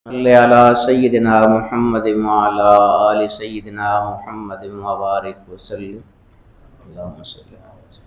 صلی علی سیدنا محمد وعلی آل سیدنا محمد وبارک وسلم اللہم صلی علی وسلم.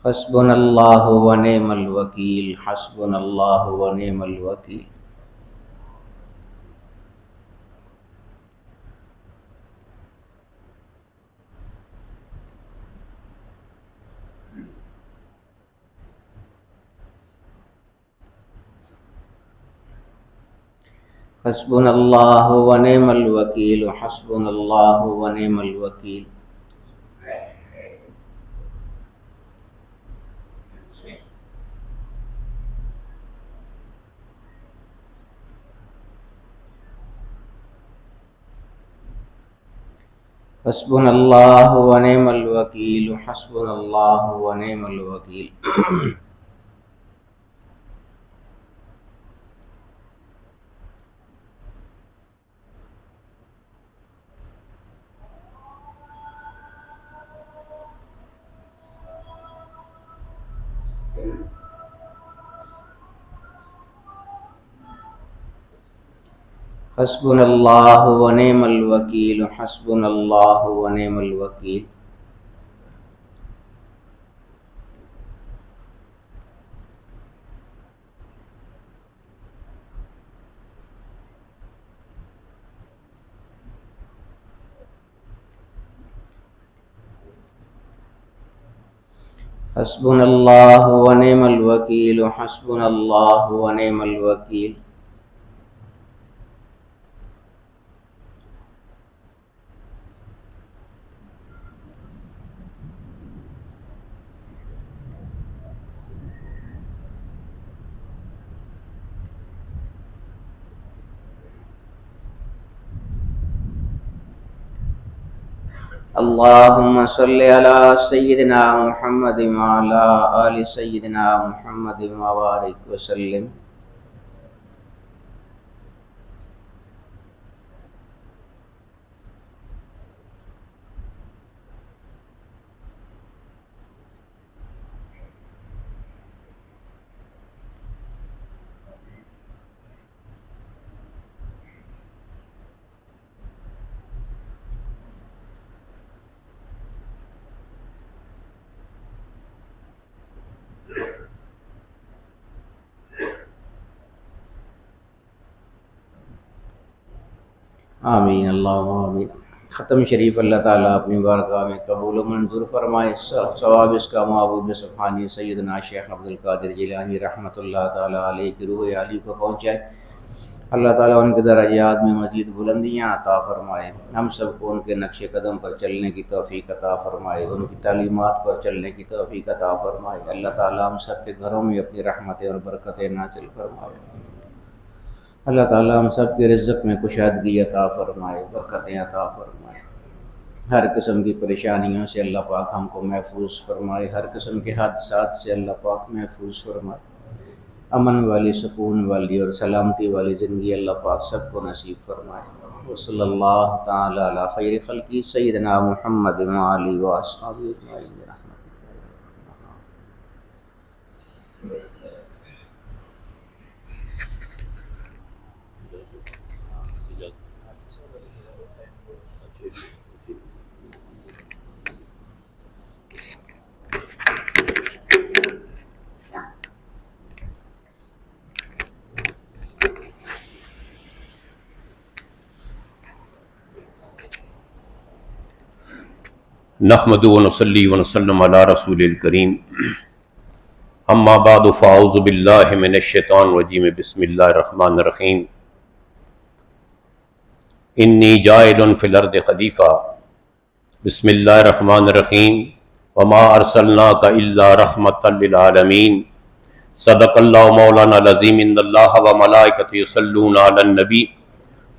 حسبنا اللہ ونعم الوکیل، حسبنا اللہ ونعم الوکیل. حسبنا اللہ ونعم الوکیل، حسبنا اللہ ونعم الوکیل. حسبنا اللہ ونعم الوکیل، حسبنا اللہ ونعم الوکیل. حسبنا اللہ ونعم الوکیل، حسبنا اللہ ونعم الوکیل. حسبنا اللہ ونعم الوکیل، حسبنا اللہ ونعم الوکیل. اللہم صلی علی سیدنا محمد وعلی آل سیدنا محمد وبارک وسلم. آمین اللہم آمین. ختم شریف اللہ تعالیٰ اپنی بارگاہ میں قبول و منظور فرمائے. ثواب اس کا محبوب سبحانی سیدنا شیخ عبدالقادر جیلانی رحمۃ اللہ تعالیٰ علیہ کی روح عالی کو پہنچائے. اللہ تعالیٰ ان کے درجات میں مزید بلندیاں عطا فرمائے. ہم سب کو ان کے نقش قدم پر چلنے کی توفیق عطا فرمائے، ان کی تعلیمات پر چلنے کی توفیق عطا فرمائے. اللہ تعالیٰ ہم سب کے گھروں میں اپنی رحمتیں اور برکتیں نازل فرمائے. اللہ تعالیٰ ہم سب کے رزق میں کشادگی عطا فرمائے، برکتیں عطا فرمائے. ہر قسم کی پریشانیوں سے اللہ پاک ہم کو محفوظ فرمائے، ہر قسم کے حادثات سے اللہ پاک محفوظ فرمائے. امن والی، سکون والی اور سلامتی والی زندگی اللہ پاک سب کو نصیب فرمائے. وصلی اللہ تعالیٰ علی خیر خلقی سیدنا محمد وآلہ وصحبہ اجمعین. نحمد و نصلی و نسلم علی رسول الکریم. اما بعد فاعوذ باللہ من الشیطان الرجیم. بسم اللہ الرحمن الرحیم. انی جاعل فی الارض خلیفہ. بسم اللہ الرحمن الرحیم. وما ارسلناک الا رحمۃ للعالمین. صدق اللہ مولانا العظیم. ان اللہ و ملائکتہ یصلون علی النبی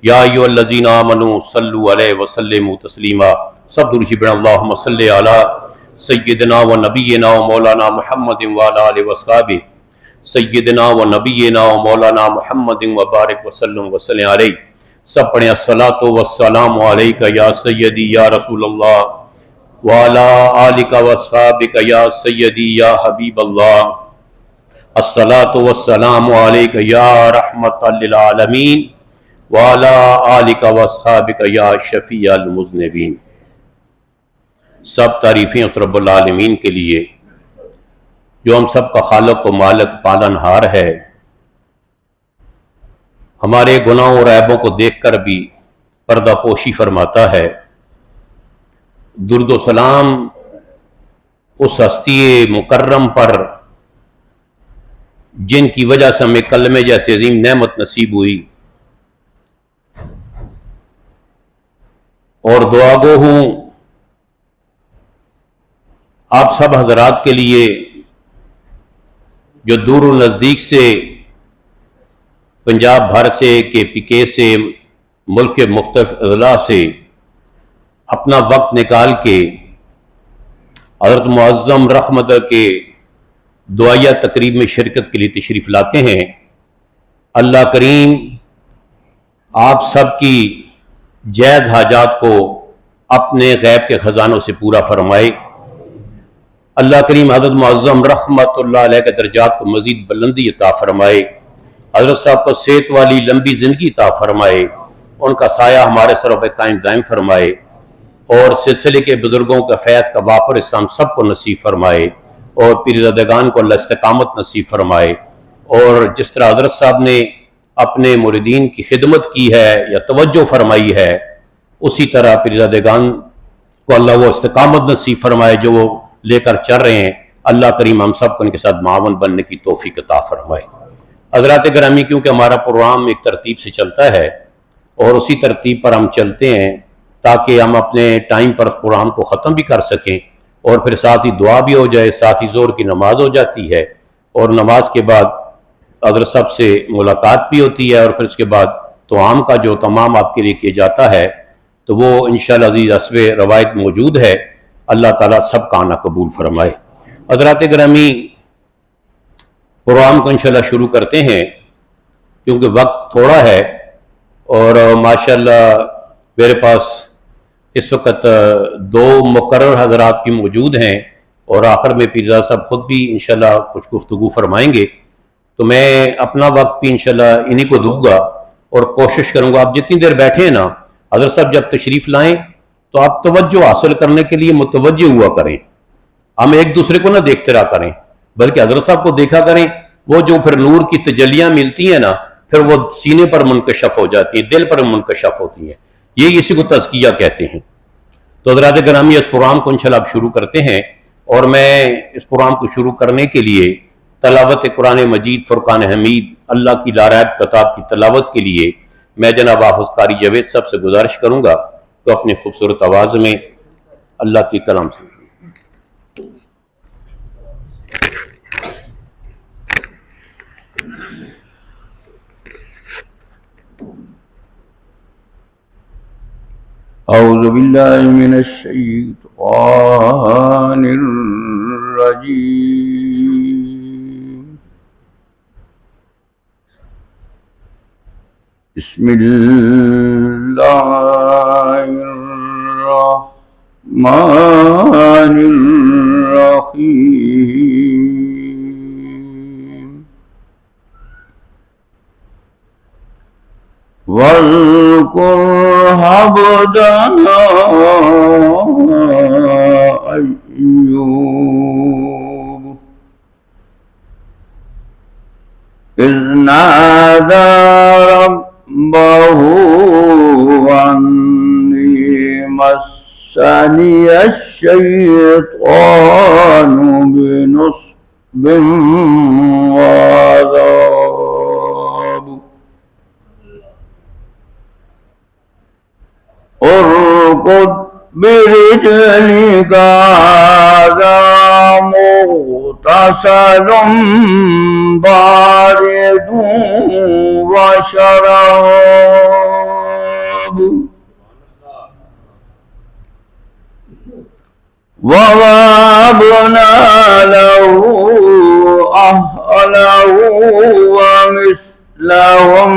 یا ایھا آمنوا صلوا علیہ وسلموا تسلیما. سب درود شریف پڑھیں. اللہم صلی علی سیدنا و نبینا و مولانا محمد وعلی آلہ وصحبہ سیدنا و نبینا و مولانا محمد وبارک وسلم وسلم علیہ. سب پڑھیں. الصلاۃ والسلام علیک یا سیدی یا رسول اللہ وعلی آلک واصحابک یا سیدی یا حبیب اللہ. الصلاۃ والسلام علیک یا رحمۃ للعالمین وعلی آلک واصحابک یا شفیع المذنبین. سب تعریفیں اس رب العالمین کے لیے جو ہم سب کا خالق و مالک پالن ہار ہے. ہمارے گناہوں اور عیبوں کو دیکھ کر بھی پردہ پوشی فرماتا ہے. درود و سلام اس ہستی مکرم پر جن کی وجہ سے ہمیں کلمے جیسے عظیم نعمت نصیب ہوئی، اور دعا گو ہوں آپ سب حضرات کے لیے جو دور و نزدیک سے، پنجاب بھر سے، کے پی کے سے، ملک کے مختلف اضلاع سے اپنا وقت نکال کے حضرت معظم رحمت کے دعائیہ تقریب میں شرکت کے لیے تشریف لاتے ہیں. اللہ کریم آپ سب کی جائز حاجات کو اپنے غیب کے خزانوں سے پورا فرمائے. اللہ کریم حضرت معظم رحمت اللہ علیہ کے درجات کو مزید بلندی عطا فرمائے. حضرت صاحب کو صحت والی لمبی زندگی عطا فرمائے. ان کا سایہ ہمارے سروں پہ قائم دائم فرمائے، اور سلسلے کے بزرگوں کا فیض کا وافر حصہ ہم سب کو نصیب فرمائے، اور پیرزادگان کو اللہ استقامت نصیب فرمائے. اور جس طرح حضرت صاحب نے اپنے مریدین کی خدمت کی ہے یا توجہ فرمائی ہے، اسی طرح پیرزادگان کو اللہ وہ استقامت نصیب فرمائے جو وہ لے کر چل رہے ہیں. اللہ کریم ہم سب کو ان کے ساتھ معاون بننے کی توفیق عطا فرمائے. حضرات گرامی، کیونکہ ہمارا پروگرام ایک ترتیب سے چلتا ہے اور اسی ترتیب پر ہم چلتے ہیں تاکہ ہم اپنے ٹائم پر پروگرام کو ختم بھی کر سکیں، اور پھر ساتھ ہی دعا بھی ہو جائے، ساتھ ہی ظہر کی نماز ہو جاتی ہے، اور نماز کے بعد حضرت صاحب سے ملاقات بھی ہوتی ہے، اور پھر اس کے بعد طعام کا جو تمام آپ کے لیے کیا جاتا ہے تو وہ انشاءاللہ عزیز حسب روایت موجود ہے. اللہ تعالیٰ سب کا آنا قبول فرمائے. حضرات گرامی، پروگرام کو انشاءاللہ شروع کرتے ہیں کیونکہ وقت تھوڑا ہے، اور ماشاءاللہ میرے پاس اس وقت دو مقرر حضرات بھی موجود ہیں، اور آخر میں پیرزادہ صاحب خود بھی انشاءاللہ کچھ گفتگو فرمائیں گے. تو میں اپنا وقت بھی انشاءاللہ انہی کو دوں گا، اور کوشش کروں گا آپ جتنی دیر بیٹھے ہیں نا، حضرت صاحب جب تشریف لائیں تو آپ توجہ حاصل کرنے کے لیے متوجہ ہوا کریں. ہم ایک دوسرے کو نہ دیکھتے رہا کریں، بلکہ حضرت صاحب کو دیکھا کریں. وہ جو پھر نور کی تجلیاں ملتی ہیں نا، پھر وہ سینے پر منکشف ہو جاتی ہیں، دل پر منکشف ہوتی ہیں. یہ اسی کو تزکیہ کہتے ہیں. تو حضرات گرامی، اس پروگرام کو انشاءاللہ اب شروع کرتے ہیں، اور میں اس پروگرام کو شروع کرنے کے لیے تلاوت قرآن مجید فرقان حمید اللہ کی لاریب کتاب کی تلاوت کے لیے میں جناب حافظ قاری جاوید صاحب سے گزارش کروں گا تو اپنی خوبصورت آواز میں اللہ کی کلام سے اعوذ باللہ من الشیطان الرجیم. بسم اللہ الرحمن الرحیم. واذکر عبدنا ایوب اذ نادى ربه عني مسني الشيطان بنصب وعذاب اركض برجلك هذا مغتسل بارد وشراب ووهبنا له أهله ومثلهم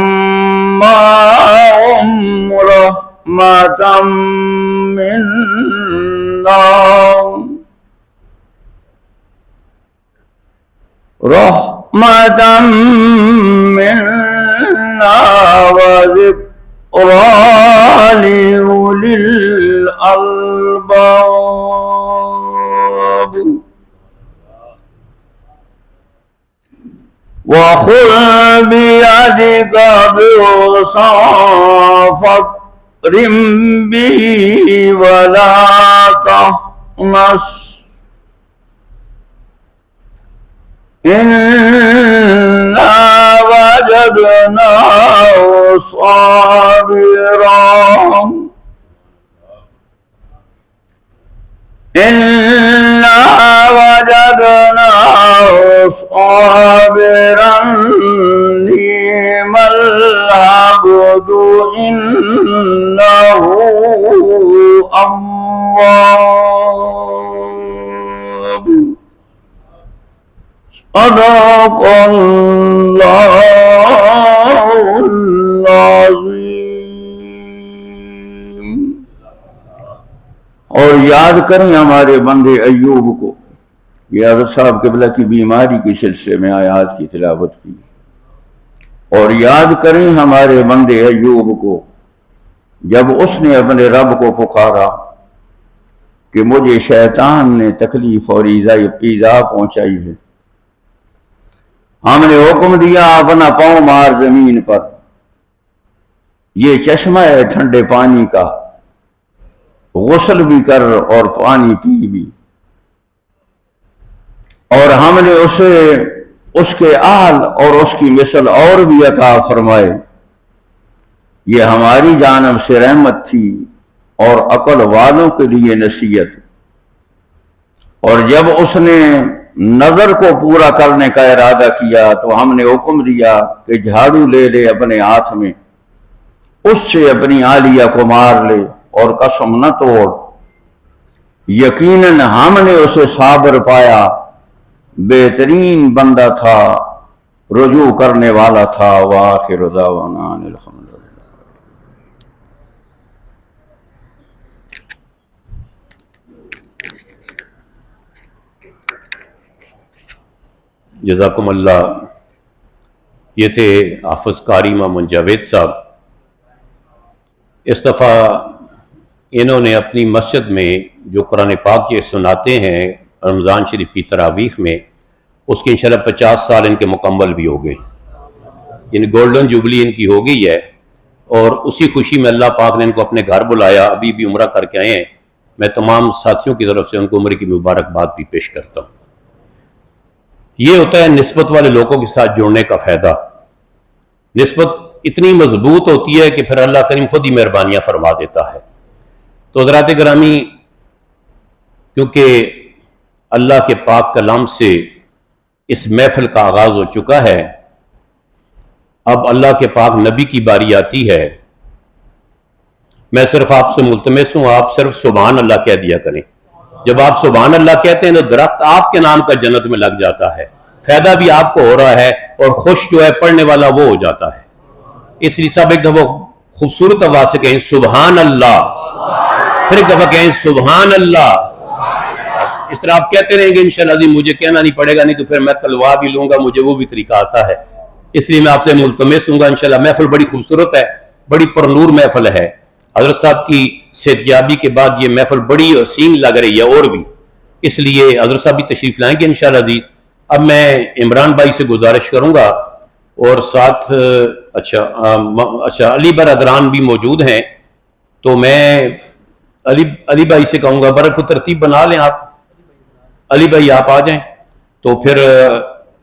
معهم رحمة منا وذكرى لأولي الألباب وخذ بيدك ضغثا فاضرب به ولا تحنث إنا وجدناه صابرا إنا وجدناه صابرا نعم العبد إنه أواب صدق اللہ العظیم۔ اور یاد کریں ہمارے بندے ایوب کو، یہ حضرت صاحب قبلہ کی بیماری کے سلسلے میں آیات کی تلاوت کی، اور یاد کریں ہمارے بندے ایوب کو جب اس نے اپنے رب کو پکارا کہ مجھے شیطان نے تکلیف اور ایذا پہنچائی ہے، ہم نے حکم دیا اپنا پاؤں مار زمین پر، یہ چشمہ ہے ٹھنڈے پانی کا، غسل بھی کر اور پانی پی بھی، اور ہم نے اسے اس کے آل اور اس کی مثل اور بھی عطا فرمائے، یہ ہماری جانب سے رحمت تھی اور عقل والوں کے لیے نصیحت۔ اور جب اس نے نظر کو پورا کرنے کا ارادہ کیا تو ہم نے حکم دیا کہ جھاڑو لے لے اپنے ہاتھ میں، اس سے اپنی عالیہ کو مار لے اور قسم نہ توڑ، یقیناً ہم نے اسے صابر پایا، بہترین بندہ تھا، رجوع کرنے والا تھا۔ وآخر دعوانا ان الحمد للہ۔ جزاکم اللہ۔ یہ تھے حافظ قاری محمد جاوید صاحب۔ اس دفعہ انہوں نے اپنی مسجد میں جو قرآن پاک یہ سناتے ہیں رمضان شریف کی تراویح میں، اس کی انشاءاللہ 50 سال ان کے مکمل بھی ہو گئے، یعنی گولڈن جوبلی ان کی ہو گئی ہے، اور اسی خوشی میں اللہ پاک نے ان کو اپنے گھر بلایا، ابھی بھی عمرہ کر کے آئے ہیں۔ میں تمام ساتھیوں کی طرف سے ان کو عمرے کی مبارکباد بھی پیش کرتا ہوں۔ یہ ہوتا ہے نسبت والے لوگوں کے ساتھ جڑنے کا فائدہ۔ نسبت اتنی مضبوط ہوتی ہے کہ پھر اللہ کریم خود ہی مہربانیاں فرما دیتا ہے۔ تو حضرات گرامی، کیونکہ اللہ کے پاک کلام سے اس محفل کا آغاز ہو چکا ہے، اب اللہ کے پاک نبی کی باری آتی ہے۔ میں صرف آپ سے ملتمس ہوں، آپ صرف سبحان اللہ کہہ دیا کریں۔ جب آپ سبحان اللہ کہتے ہیں تو درخت آپ کے نام کا جنت میں لگ جاتا ہے، فائدہ بھی آپ کو ہو رہا ہے، اور خوش جو ہے پڑھنے والا وہ ہو جاتا ہے۔ اس لیے سب ایک دفعہ خوبصورت آواز سے کہیں سبحان اللہ، پھر ایک دفعہ کہیں سبحان اللہ۔ اس طرح آپ کہتے رہیں گے انشاءاللہ جی، مجھے کہنا نہیں پڑے گا، نہیں تو پھر میں کلوا بھی لوں گا، مجھے وہ بھی طریقہ آتا ہے۔ اس لیے میں آپ سے ملتمس ہوں گا انشاءاللہ۔ محفل بڑی خوبصورت ہے، بڑی پرنور محفل ہے۔ حضرت صاحب کی صحتیابی کے بعد یہ محفل بڑی حسین لگ رہی ہے، اور بھی اس لیے حضرت صاحب بھی تشریف لائیں گے انشاءاللہ جی۔ اب میں عمران بھائی سے گزارش کروں گا، اور ساتھ اچھا علی برادران بھی موجود ہیں، تو میں علی بھائی سے کہوں گا برا کو ترتیب بنا لیں آپ، علی بھائی آپ آ جائیں، تو پھر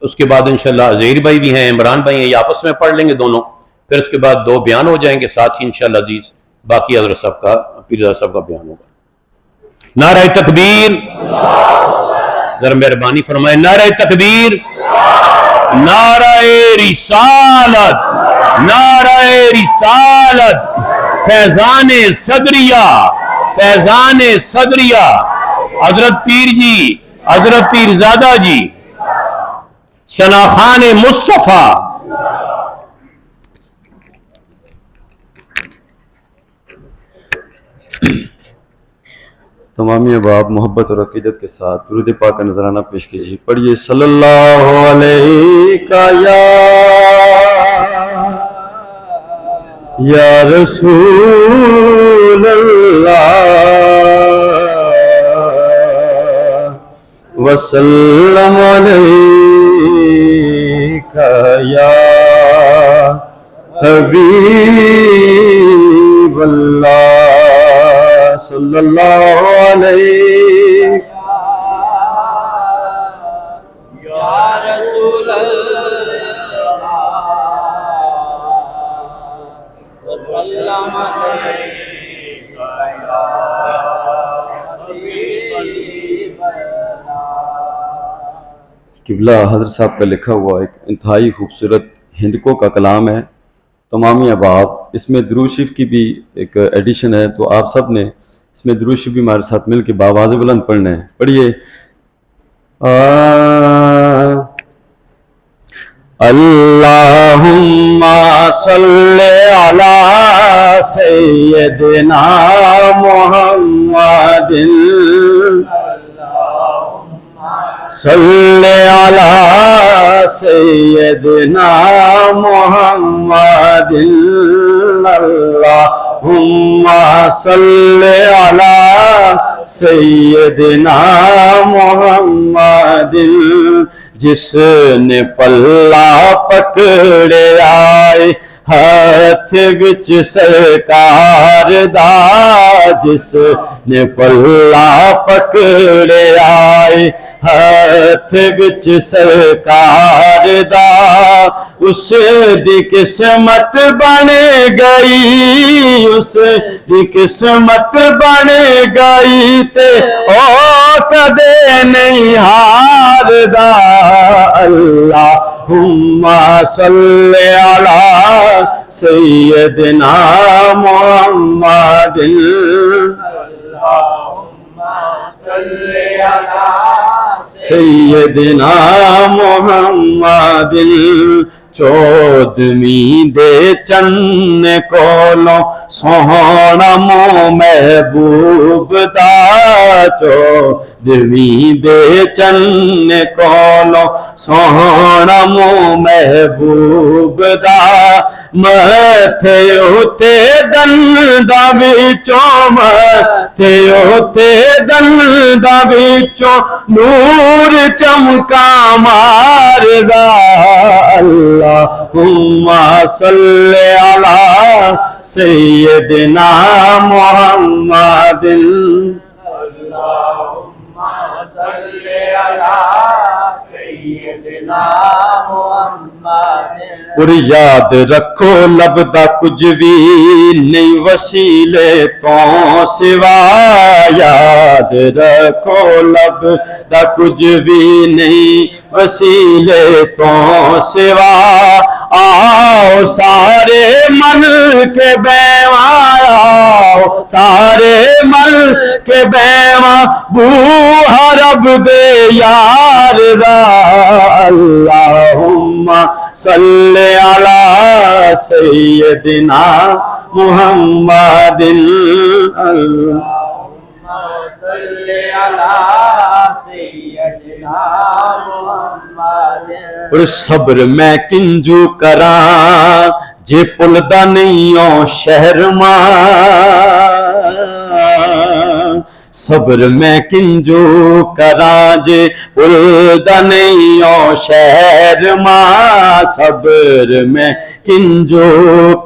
اس کے بعد انشاءاللہ زہیر بھائی بھی ہیں، عمران بھائی ہیں، یہ آپس میں پڑھ لیں گے دونوں، پھر اس کے بعد 2 بیان ہو جائیں گے ساتھ ہی انشاءاللہ عزیز، باقی حضرت صاحب کا پیرزادہ صاحب کا بیان ہوگا۔ نعرہ تکبیر، ذرا مہربانی فرمائے، نعرہ تکبیر، نعرہ رسالت، نعرہ رسالت، فیضان صدریہ، فیضان صدریہ، حضرت پیر جی، حضرت پیر زادہ جی، ثناخان مصطفیٰ، تمامی احباب محبت اور عقیدت کے ساتھ درود پاک کا نذرانہ پیش کیجیے. پڑھیے صلی اللہ علیہ یا رسول اللہ وسلم علیک یا حبیب اللہ صلی اللہ علیہ یا رسول اللہ وسلم علیک یا حبیب اللہ. قبلہ حضرت صاحب کا لکھا ہوا ایک انتہائی خوبصورت ہندکوں کا کلام ہے. تمامی احباب اس میں درود شریف کی بھی ایک ایڈیشن ہے، تو آپ سب نے اس میں درود شریف بھی ہمارے ساتھ مل کے بآواز بلند پڑھنا ہے. پڑھیے اللہم صلی علی سیدنا محمد صلی علی سیدنا محمد اللہم صلی علی سیدنا محمد. جس نے پلہ پکڑے آئے ہاتھ وچ سرکار دا، جس نے پلہ پکڑے آئے ہاتھ وچ سرکار دا، اس دی قسمت بن گئی، اس دی قسمت بن گئی تے او کدے نہیں ہاردا. اللہم صلی علی سیدنا محمد اللہم صلی علی سیدنا محمد. چودھویں دے چن کولوں سوہنا محبوب دا، چودھویں دے چن کولوں سوہنا محبوب دا، متھے اُتے دنداں وچوں، متھے اُتے دنداں وچوں نور چمکا ماردا. اللہم صلی علی سیدنا محمد. اللہم صلی علی سیدنا محمد. اور یاد رکھو لبدا کچھ بھی نہیں وسیلے تو سوا، یاد رکھو لبدا کچھ بھی نہیں وسیلے تو سوا. آؤ سارے مل کے بیواں، آؤ سارے مل کے بیواں بوہا رب دے یار دا. اللہم صلی علی سیدنا محمد. اللہم صلی علی سیدنا محمد. اور صبر میں کنجو کراں جے پلدا نہیں او شہر ماں، صبر میں کنجو کراں جے پلدا نہیں او شہر ماں، صبر میں کنجو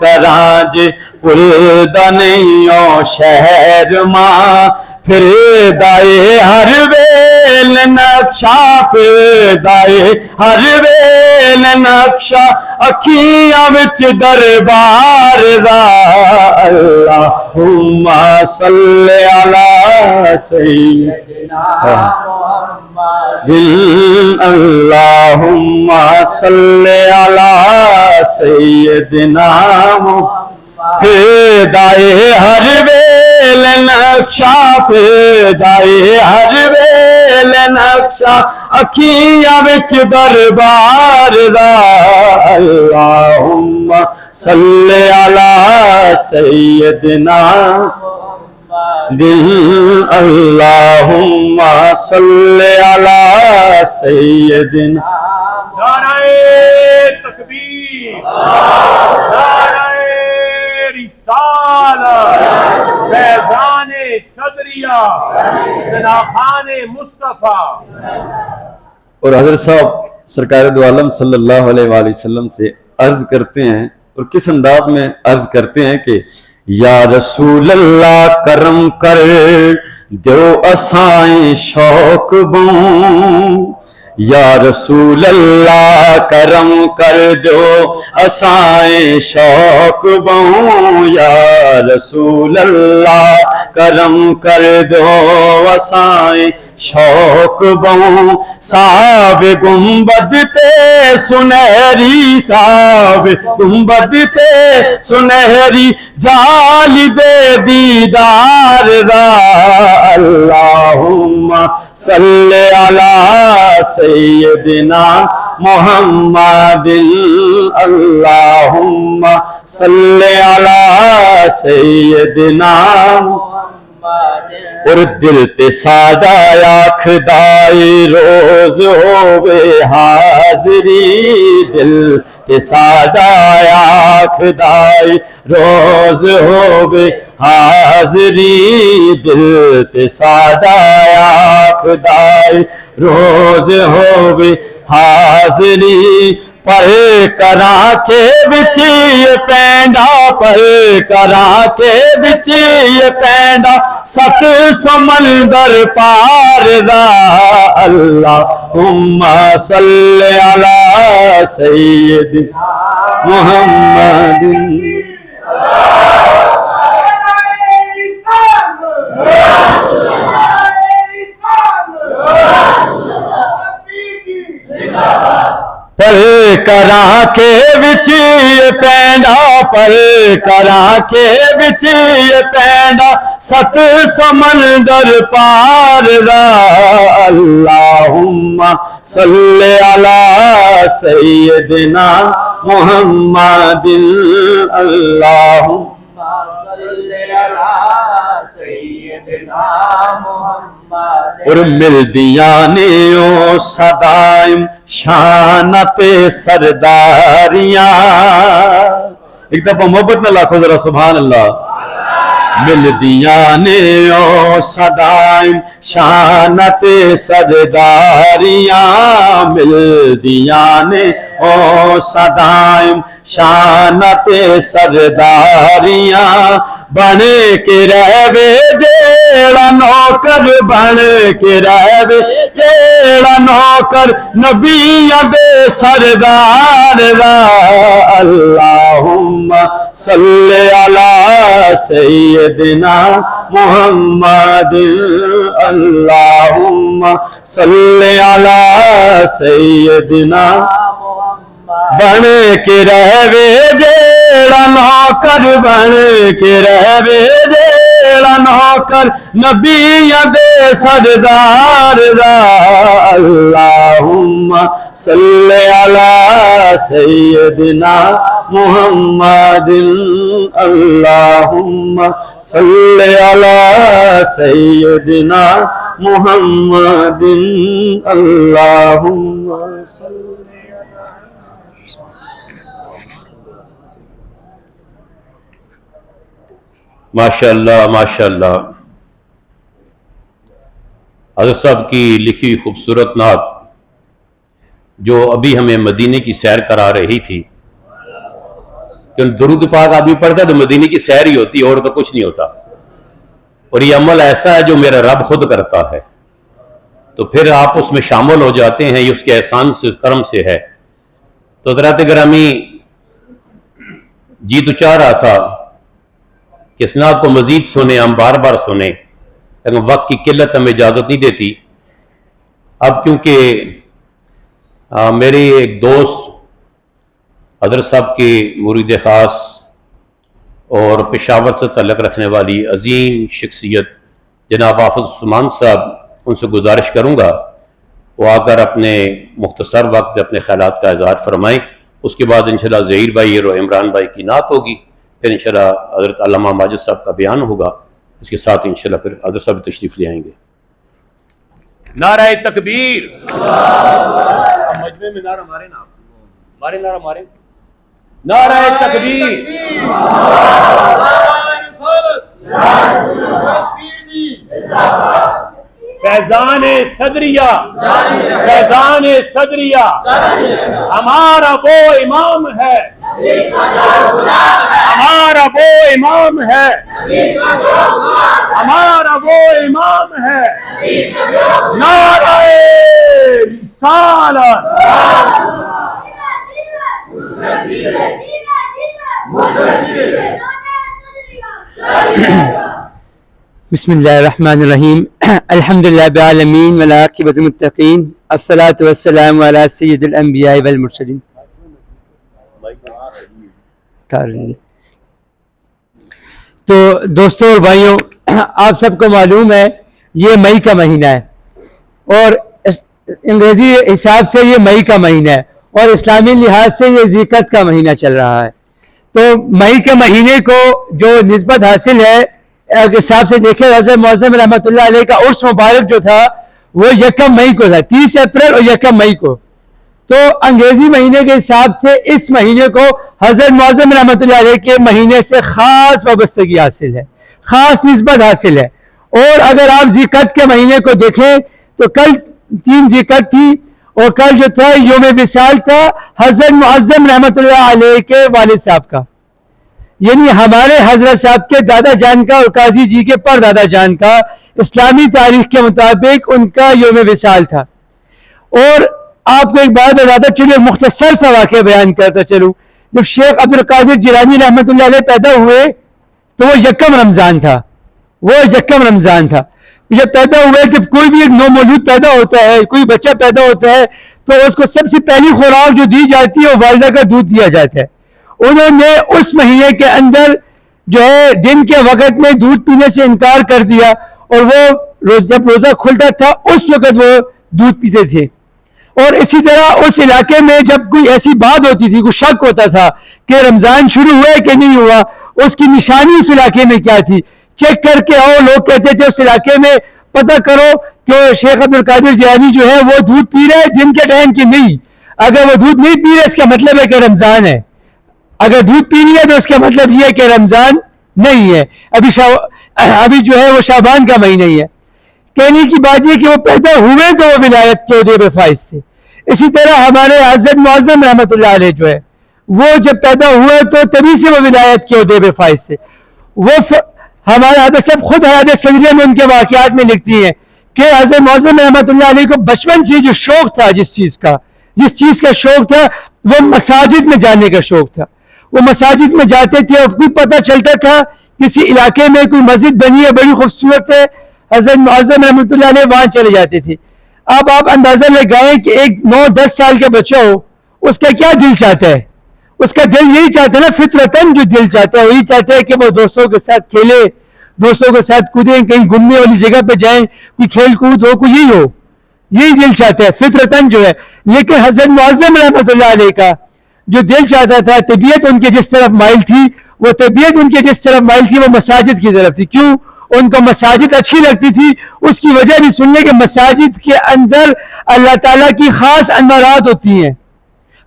کراں جے پلدا نہیں او شہر ماں. پھر دائے ہر ویل نقشہ، پھر دائے ہر ویل نقشہ اکھیاں وچ دربار دا. اللہم صلی علی سیدنا محمد. اللہم صلی علی سیدنا محمد. دائے ہر ویل نقشہ پیدائے ہر ویل نقشہ اکھیاں وچ دربار دا اللہم صلی علی سیدنا دل اللہم صلی علی سیدنا نعرہ تکبیر، نعرہ رسالت، فیضان صدریہ، ثناخان مصطفیٰ۔ اور حضرت صاحب سرکار دو عالم صلی اللہ علیہ وآلہ وسلم سے عرض کرتے ہیں، اور کس انداز میں عرض کرتے ہیں کہ یا رسول اللہ کرم کر دو اسائیں شوق بوں، یا رسول اللہ کرم کر دو اسائیں شوق بوں، یا رسول اللہ کرم کر دو اسائیں شوق بوں، صاحب گنبد تے سنہری، صاحب گنبد تے سنہری جال دے دیدار دا اللہم صلی علی سیدنا محمد اللہم صلی علی سیدنا اور دل تے سادہ آنکھ دائی روز ہووے حاضری، دل تے سادہ آنکھ دائی روز ہووے حاضری، دل تے سادہ آنکھ دائی روز ہووے حاضری، پر کراں کے وچ یہ پینڈا، پر کراں کے وچ یہ پینڈا ست سمندر پار دا اللہم صلی علی سیدنا محمد پر کراں کے وچ یہ پینڈا، پر کراں کے وچ یہ پینڈا ست سمندر پار دا اللہم صلی علی سیدنا محمد اللہم صلی علی سیدنا محمد۔ اور مل دیاں نے او صدائم شانت سرداریاں، ایک دفعہ محبت نہ لاکھو ذرا سبحان اللہ۔ مل دیاں نے او صدائم شانت سرداریاں، مل دیاں نے او صدائم شانت سرداریاں، بن کے رہوے جیڑا نوکر، بن کے رہوے جیڑا نوکر نبیاں دے سردار دا اللہم صلی علی سیدنا محمد اللہم صلی علی سیدنا بن کے رہوے جیڑا نوکر، بن کے رہوے جیڑا نوکر نبیاں دے سردار دا اللہم صلی علی سیدنا محمد اللہم صلی علی سیدنا محمد اللہم صلی ماشاءاللہ ماشاءاللہ۔ حضرت صاحب کی لکھی ہوئی خوبصورت نعت جو ابھی ہمیں مدینے کی سیر کرا رہی تھی، کہ درود پاک آدمی پڑھتا ہے تو مدینے کی سیر ہی ہوتی ہے اور تو کچھ نہیں ہوتا، اور یہ عمل ایسا ہے جو میرا رب خود کرتا ہے، تو پھر آپ اس میں شامل ہو جاتے ہیں، یہ اس کے احسان سے کرم سے ہے۔ تو حضرات گرامی جی تو چاہ رہا تھا کہ اس نعت کو مزید سنیں، ہم بار بار سنیں، لیکن وقت کی قلت ہمیں اجازت نہیں دیتی۔ اب کیونکہ میری ایک دوست حضرت صاحب کے مرید خاص اور پشاور سے تعلق رکھنے والی عظیم شخصیت جناب حافظ عثمان صاحب، ان سے گزارش کروں گا وہ آ کر اپنے مختصر وقت اپنے خیالات کا اظہار فرمائیں. اس کے بعد انشاءاللہ ظہیر بھائی اور عمران بھائی کی نعت ہوگی، پھر انشاءاللہ حضرت علامہ ماجد صاحب کا بیان ہوگا. اس کے ساتھ انشاءاللہ پھر حضرت صاحب تشریف لے آئیں گے. نعرہ تکبیر. مجمع میں نعرہ مارے نا، مارے نعرہ مارے. نعرہ تکبیر. فیضان صدریہ، فیضان صدریہ ہمارا وہ امام ہے، ہمارا وہ امام ہے، ہمارا وہ امام ہے. نعرہ رسالت. بسم اللہ الرحمن الرحیم. الحمدللہ رب العالمین والعاقبۃ للمتقین، الصلاۃ والسلام علی سید الانبیاء والمرسلین. تو دوستوں اور بھائیوں، آپ سب کو معلوم ہے یہ مئی کا مہینہ ہے اور انگریزی حساب سے یہ مئی کا مہینہ ہے اور اسلامی لحاظ سے یہ ذی القعدہ کا مہینہ چل رہا ہے. تو مئی کے مہینے کو جو نسبت حاصل ہے حساب سے دیکھیں، حضرت معظم رحمۃ اللہ علیہ کا عرس مبارک جو تھا وہ 1 مئی کو تھا، 30 اپریل اور 1 مئی کو. تو انگریزی مہینے کے حساب سے اس مہینے کو حضرت معظم رحمۃ اللہ علیہ کے مہینے سے خاص وابستگی حاصل ہے، خاص نسبت حاصل ہے. اور اگر آپ ذی القعدہ کے مہینے کو دیکھیں تو کل 3 ذی القعدہ تھی اور کل جو تھا یوم وصال تھا حضرت معظم رحمۃ اللہ علیہ کے والد صاحب کا، یعنی ہمارے حضرت صاحب کے دادا جان کا اور قاضی جی کے پر دادا جان کا اسلامی تاریخ کے مطابق ان کا یوم وصال تھا. اور آپ کو ایک بات بتاتا چلو، مختصر سا واقعہ بیان کرتا چلوں. جب شیخ عبد القادر جیلانی رحمۃ اللہ علیہ پیدا ہوئے تو وہ 1 رمضان تھا، وہ 1 رمضان تھا. جب پیدا ہوئے، جب کوئی بھی ایک نو مولود پیدا ہوتا ہے، کوئی بچہ پیدا ہوتا ہے تو اس کو سب سے پہلی خوراک جو دی جاتی ہے وہ والدہ کا دودھ دیا جاتا ہے. انہوں نے اس مہینے کے اندر جو ہے دن کے وقت میں دودھ پینے سے انکار کر دیا اور وہ جب روزہ کھلتا تھا اس وقت وہ دودھ پیتے تھے. اور اسی طرح اس علاقے میں جب کوئی ایسی بات ہوتی تھی، کوئی شک ہوتا تھا کہ رمضان شروع ہوا ہے کہ نہیں ہوا، اس کی نشانی اس علاقے میں کیا تھی، چیک کر کے آؤ. لوگ کہتے تھے اس علاقے میں پتہ کرو کہ شیخ عبد القادر جیلانی جو ہے وہ دودھ پی رہا ہے دن کے ٹائم کی نہیں. اگر وہ دودھ نہیں پی رہا اس کا مطلب ہے کہ رمضان ہے، اگر دودھ پی لیا تو اس کا مطلب یہ ہے کہ رمضان نہیں ہے، ابھی جو ہے وہ شعبان کا مہینہ ہی ہے. کہنے کی بات یہ کہ وہ پیدا ہوئے تو وہ ولایت کے عہدے پہ فائز تھے. اسی طرح ہمارے حضرت معظم رحمۃ اللہ علیہ جو ہے وہ جب پیدا ہوئے تو تبھی سے وہ ولایت کے عہدے پہ فائز تھے. وہ ہمارے حضرت صاحب خود حیات صدریہ میں ان کے واقعات میں لکھتی ہیں کہ حضرت معظم رحمۃ اللہ علیہ کو بچپن سے جو شوق تھا، جس چیز کا شوق تھا وہ مساجد میں جانے کا شوق تھا. وہ مساجد میں جاتے تھے اور کوئی پتہ چلتا تھا کسی علاقے میں کوئی مسجد بنی ہے بڑی خوبصورت ہے، حضرت معظم رحمۃ اللہ علیہ وہاں چلے جاتے تھے. اب آپ اندازہ لگائیں کہ ایک 9-10 سال کا بچہ ہو، اس کا کیا دل چاہتا ہے؟ اس کا دل یہی چاہتا ہے نا، فطرتاً جو دل چاہتا ہے وہی چاہتا ہے کہ وہ دوستوں کے ساتھ کھیلے، دوستوں کے ساتھ کودیں، کہیں گھومنے والی جگہ پہ جائیں، کوئی کھیل کود ہو، کوئی یہی ہو، یہی دل چاہتا ہے فطرتاً جو ہے. لیکن حضرت معظم رحمۃ اللہ علیہ کا جو دل چاہتا تھا، طبیعت ان کے جس طرف مائل تھی، وہ طبیعت ان کے جس طرف مائل تھی وہ مساجد کی طرف تھی. کیوں؟ ان کو مساجد اچھی لگتی تھی. اس کی وجہ بھی سن لیں کہ مساجد کے اندر اللہ تعالیٰ کی خاص انوارات ہوتی ہیں،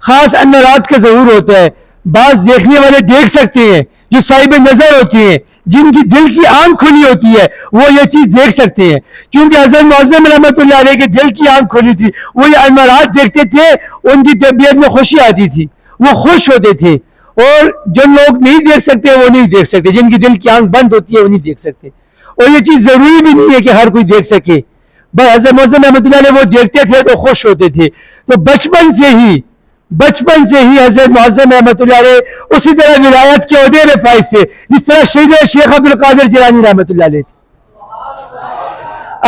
خاص انوارات کا ظہور ہوتا ہے. بعض دیکھنے والے دیکھ سکتے ہیں، جو صاحب نظر ہوتی ہیں، جن کی دل کی آنکھ کھلی ہوتی ہے وہ یہ چیز دیکھ سکتے ہیں. کیونکہ حضرت معظم رحمۃ اللہ علیہ کے دل کی آنکھ کھلی تھی، وہ یہ انوارات دیکھتے تھے، ان کی طبیعت میں خوشی آتی تھی، وہ خوش ہوتے تھے. اور جو لوگ نہیں دیکھ سکتے وہ نہیں دیکھ سکتے، جن کی دل کی آنکھ بند ہوتی ہے وہ نہیں دیکھ سکتے. اور یہ چیز ضروری بھی نہیں ہے کہ ہر کوئی دیکھ سکے، بس حضرت معظم رحمۃ اللہ علیہ وہ دیکھتے تھے تو خوش ہوتے تھے. تو بچپن سے ہی حضرت معظم رحمۃ اللہ علیہ اسی طرح ولایت کے عہدے میں فائز تھے جس طرح شیخ عبد القادر جیلانی رحمۃ اللہ علیہ تھے.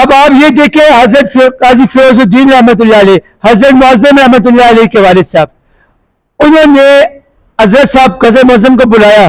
اب آپ یہ دیکھیں حضرت قاضی فیروز الدین رحمۃ اللہ علیہ، حضرت معظم رحمۃ اللہ علیہ کے والد صاحب، انہوں نے حضرت صاحب قاضی معظم کو بلایا.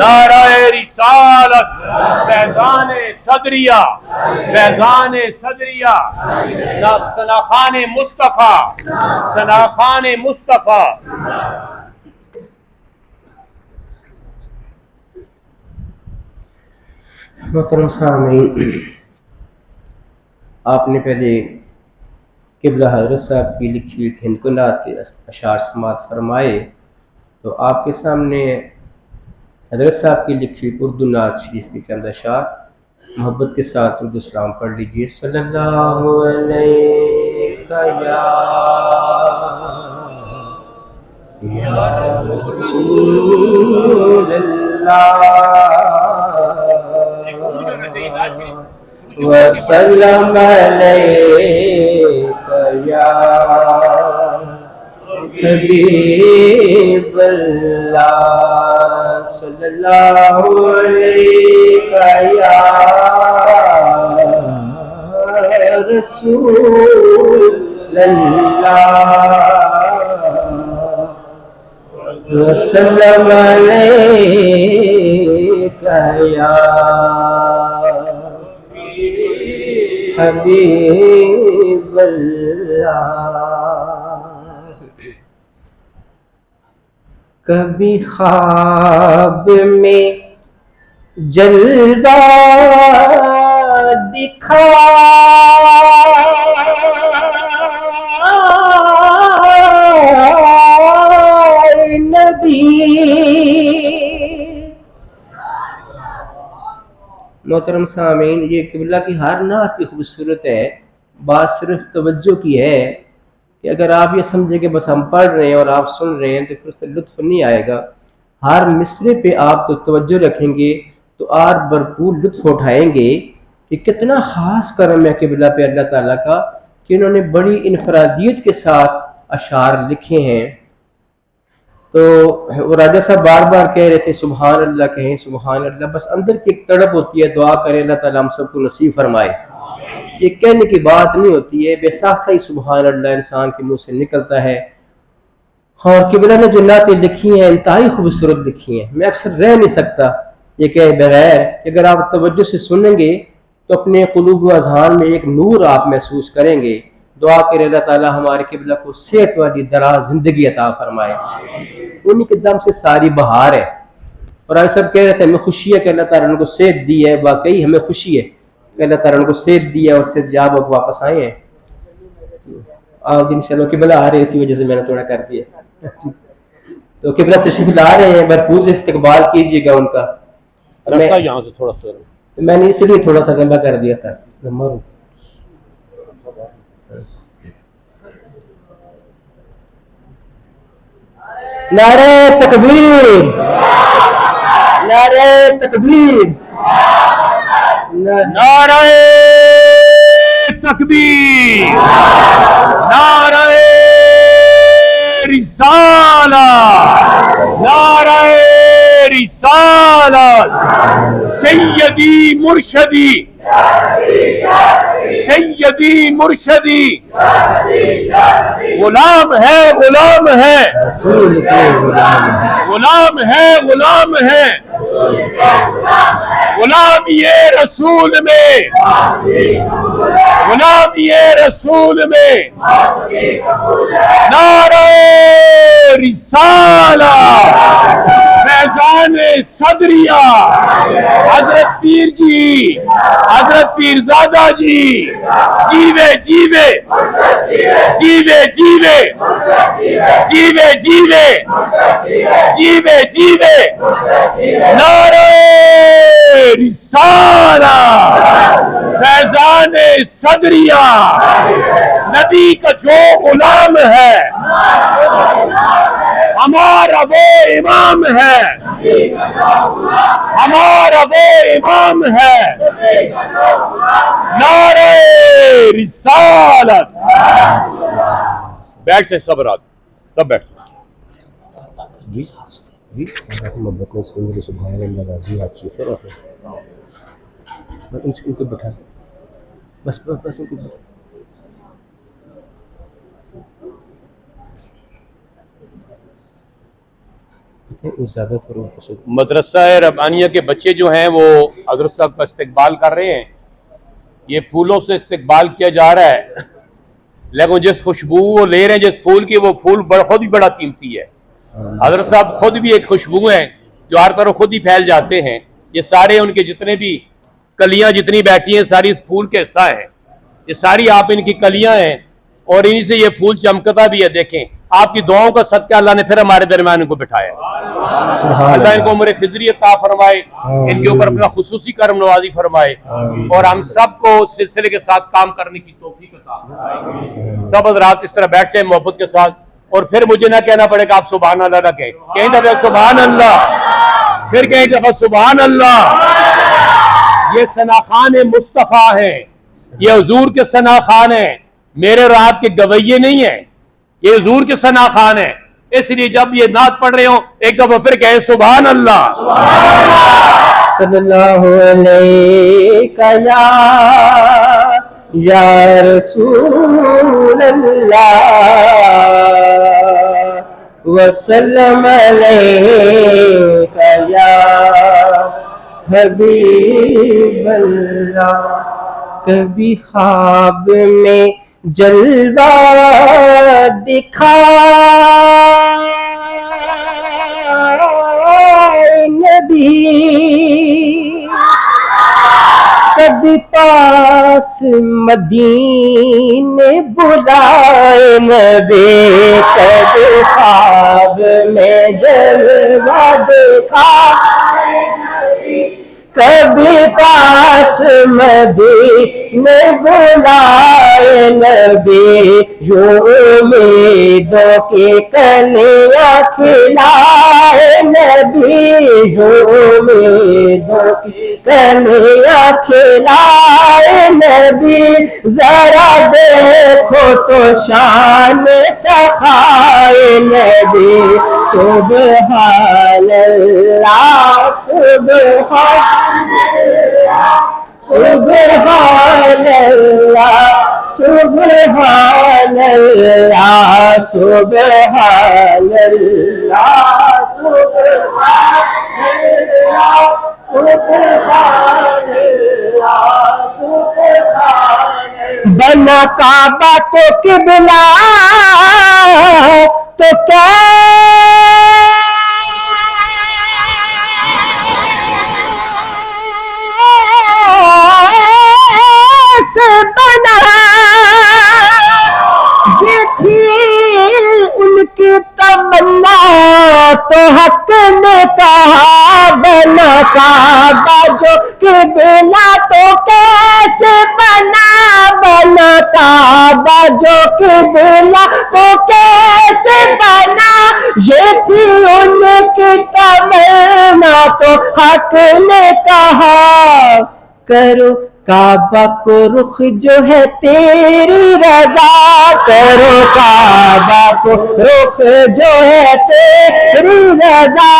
نعرہ رسالت، فیضان صدریہ، فیضان صدریہ، سناخان مصطفیٰ، سناخان مصطفیٰ. محترم سامعین، آپ نے پہلے قبلہ حضرت صاحب کی لکھی ہوئی ہند کو نعت کے اشعار سماعت فرمائے، تو آپ کے سامنے حضرت صاحب کی لکھی ہوئی اردو نعت شریف کے چند اشعار محبت کے ساتھ اردو اسلام پڑھ لیجیے. صلی اللہ علیہ یا رسول اللہ وسلم علیک یا حبیب اللہ. صلی اللہ علیک یا رسول اللہ وسلم علیک یا حبیب اللہ. کبھی خواب میں جلوہ دکھا نبی. محترم سامعین، یہ قبلہ کی ہر نعت کی خوبصورت ہے. بات صرف توجہ کی ہے کہ اگر آپ یہ سمجھیں کہ بس ہم پڑھ رہے ہیں اور آپ سن رہے ہیں تو پھر اس سے لطف نہیں آئے گا. ہر مصرے پہ آپ تو توجہ رکھیں گے تو آپ بھرپور لطف اٹھائیں گے کہ کتنا خاص کرم ہے قبلہ پہ اللہ تعالیٰ کا کہ انہوں نے بڑی انفرادیت کے ساتھ اشعار لکھے ہیں. تو وہ راجہ صاحب بار بار کہہ رہے تھے سبحان اللہ کہیں سبحان اللہ، بس اندر کی ایک تڑپ ہوتی ہے. دعا کرے اللہ تعالیٰ ہم سب کو نصیب فرمائے. یہ کہنے کی بات نہیں ہوتی ہے، بے ساختہ ہی سبحان اللہ انسان کے منہ سے نکلتا ہے. اور قبلہ نے جو نعتیں لکھی ہیں انتہائی خوبصورت لکھی ہیں. میں اکثر رہ نہیں سکتا یہ کہے بغیر کہ اگر آپ توجہ سے سنیں گے تو اپنے قلوب و اذہان میں ایک نور آپ محسوس کریں گے. دعا کرے اللہ تعالیٰ ہمارے قبلہ کو صحت والی دراز زندگی عطا فرمائے. انہی کے دم سے ساری بہار ہے. اور آج سب کہہ رہے تھے ہمیں خوشی ہے کہ اللہ تعالیٰ نے کو صحت دی ہے. واقعی ہمیں خوشی ہے کہ اللہ تعالیٰ نے کو صحت دی ہے اور صحت یاب اب واپس آئے ہیں. آج انشاءاللہ قبلہ آ رہے ہیں، اسی وجہ سے میں نے تھوڑا کر دیا. تو قبلہ تشریف لا رہے ہیں، بھرپور سے استقبال کیجیے گا ان کا. یہاں سے تھوڑا سا میں نے اس لیے تھوڑا سا لمبا کر دیا تھا. نعرہ تکبیر، نعرہ تکبیر، نعرہ تکبیر، نعرہ رسالت، نعرہ رسالت. سیدی مرشدی، سیدی مرشدی، غلام ہے غلام ہے، رسول کے غلام ہیں. غلام ہے غلام ہے، غلام یہ رسول میں، غلام یہ رسول میں. نعرہ رسالت، فیضان صدریہ، حضرت پیر جی، حضرت پیرزادہ جی، جیوے جیوے، جیوے جیوے، جیوے جیوے، جیوے جیوے. نعرہ رسالت، فیضان صدریہ. نبی کا جو غلام ہے ہمارا وہ امام ہے، ہمارا وہ امام ہے. نعرہ رسالت. بیٹھ سے سب رات سب بیٹھ. محبت میں سن کے سبحان اللہ راضی آتی ہے. پھر ان کو بٹھا بس بس بس ان کو بٹھا. زیادہ فروغ مدرسہ ربانیہ کے بچے جو ہیں وہ حضرت صاحب کا استقبال کر رہے ہیں. یہ پھولوں سے استقبال کیا جا رہا ہے، لیکن جس خوشبو وہ لے رہے ہیں جس پھول کی، وہ پھول خود بھی بڑا قیمتی ہے. حضرت صاحب خود بھی ایک خوشبو ہیں جو ہر طرف خود ہی پھیل جاتے ہیں. یہ سارے ان کے جتنے بھی کلیاں جتنی بیٹھی ہیں ساری اس پھول کے حصہ ہیں. یہ ساری آپ ان کی کلیاں ہیں اور انہی سے یہ پھول چمکتا بھی ہے. دیکھیں آپ کی دعاؤں کا صدقہ اللہ نے پھر ہمارے درمیان ان کو بٹھایا. اللہ ان کو عمر خضری عطا فرمائے، ان کے اوپر اپنا خصوصی کرم نوازی فرمائے، اور ہم سب کو اس سلسلے کے ساتھ کام کرنے کی توفیق عطا فرمائے. سب حضرات اس طرح بیٹھ جائیں محبت کے ساتھ، اور پھر مجھے نہ کہنا پڑے گا آپ سبحان اللہ نہ کہیں. کہیں دفعہ سبحان اللہ، پھر کہیں دفعہ سبحان اللہ. یہ ثناخان مصطفیٰ ہیں، یہ حضور کے ثناخان ہیں، میرے اور آپ کے گویے نہیں ہیں، یہ حضور کے ثناخان ہیں. اس لیے جب یہ نعت پڑھ رہے ہوں ایک دفعہ پھر کہیں سبحان اللہ. صلی اللہ علیہ یا رسول اللہ وسلم علیہ یا حبیب اللہ. کبھی خواب میں جلوہ دکھا نبی، کبھی پاس مدینے بلائے نبی. کبھی خواب میں جلوہ دکھا، کبھی پاس مدینے بلائے نبی. جو امیدوں کی کلیاں کھلائے نبی، جو امیدوں کی کلیاں کھلائے نبی. ذرا دیکھو تو شان سخائے نبی. سبحان اللہ سبحان اللہ سبحان اللہ سبحان اللہ سبحان اللہ سبحان اللہ سبحان اللہ سبحان. بنا کعبہ تو قبلہ تو بنا، یہ تھی ان کی تمنا تو حق نے کہا بنا کعبہ جو قبلہ تو کیسے بنا. بنا کعبہ جو قبلہ تو کیسے بنا. یہ تھی ان کی تمنا تو حق نے کہا کرو کعبہ کو رخ جو ہے تیری رضا. کرو کعبہ کو رخ جو ہے تیری رضا.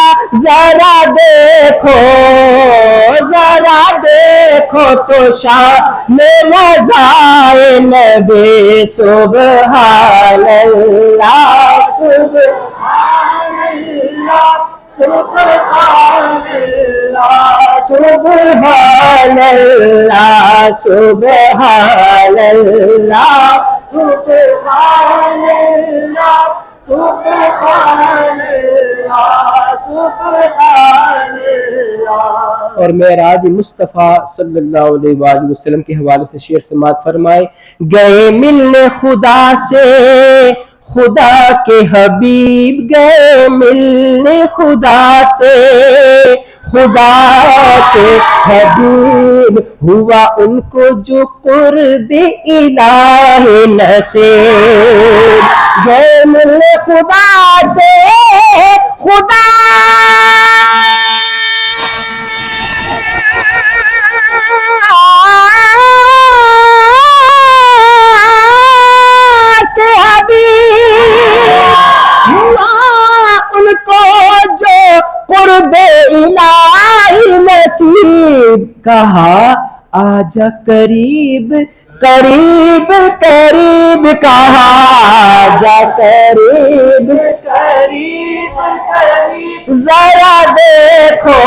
ذرا دیکھو تو شان رضائے نبی. سبحان اللہ سبحان اللہ سبحان اللہ سبحان اللہ سبحان اللہ سبحان اللہ سبحان اللہ سبحان اللہ. اور معراج مصطفیٰ صلی اللہ علیہ وآلہ وسلم کے حوالے سے شعر سماعت فرمائے. گئے ملنے خدا سے خدا کے حبیب، گئے ملنے خدا سے خدا کے حبیب. ہوا ان کو جو قرب الہ نصیب. گئے ملنے خدا سے خدا کے حبیب. ہوا ان کو جو قرب الہی نصیب. کہا آجا قریب قریب قریب، کہا آجا قریب قریب قریب. ذرا دیکھو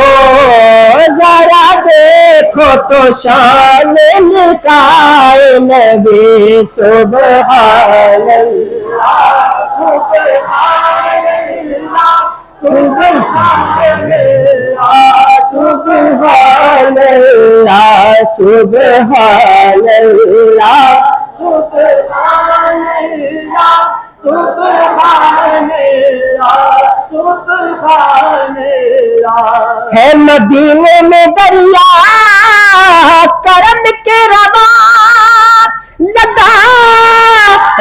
تو شان نکائے نبی سبحان اللہ سبحان اللہ سبحان اللہ سبحان اللہ سبحان اللہ سبحان اللہ سبحان اللہ سبحان اللہ ہے مدینے میں دریا کرم کے رواں لگا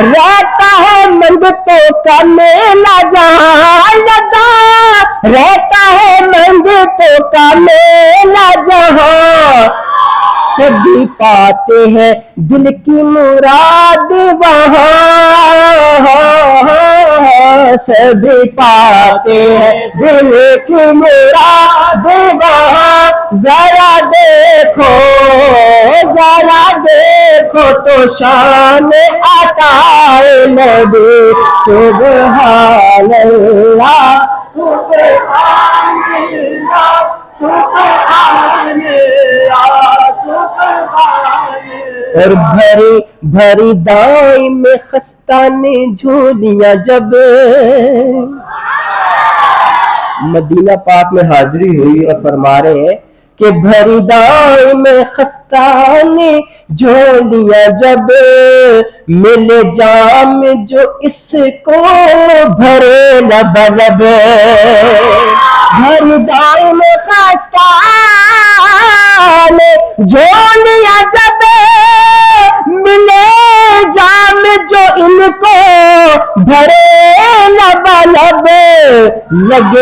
رہتا ہے منگتوں کا میلہ جہاں لگا رہتا ہے منگتوں کا میلہ جہاں سبھی پاتے ہیں دل کی مراد وہاں سبھی پاتے ہیں دل کی مراد وہاں ذرا دیکھو تو شان عطائے نبی سبحان اللہ سبحان اللہ سبحان اللہ اور بھری دائیں میں خستہ نے جھولیاں جب مدینہ پاک میں حاضری ہوئی اور فرما رہے ہیں کہ بھری دائیں میں خستہ نے جھولیاں جب ملے جام جو اس کو بھرے لب لب بھری دائیں میں خستہ نے جھولیاں جب ملے جام جو ان کو بھرے لب لب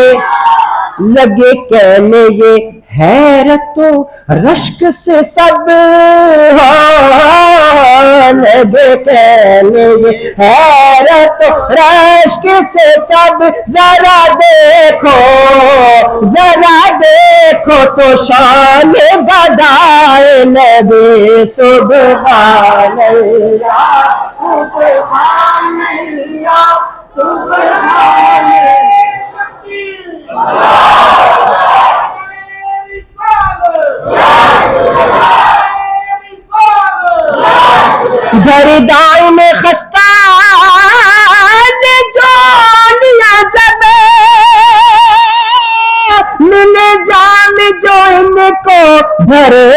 لگے کہنے یہ حیرت و رشک سے سب لگے کہنے یہ حیرت و رشک سے سب ذرا دیکھو تو شان گدائے نبی سبحان اللہ سبحان اللہ سبحان بھری دائیں میں خستہ نے جھولیاں جب ملے جام جو ان کو بھرے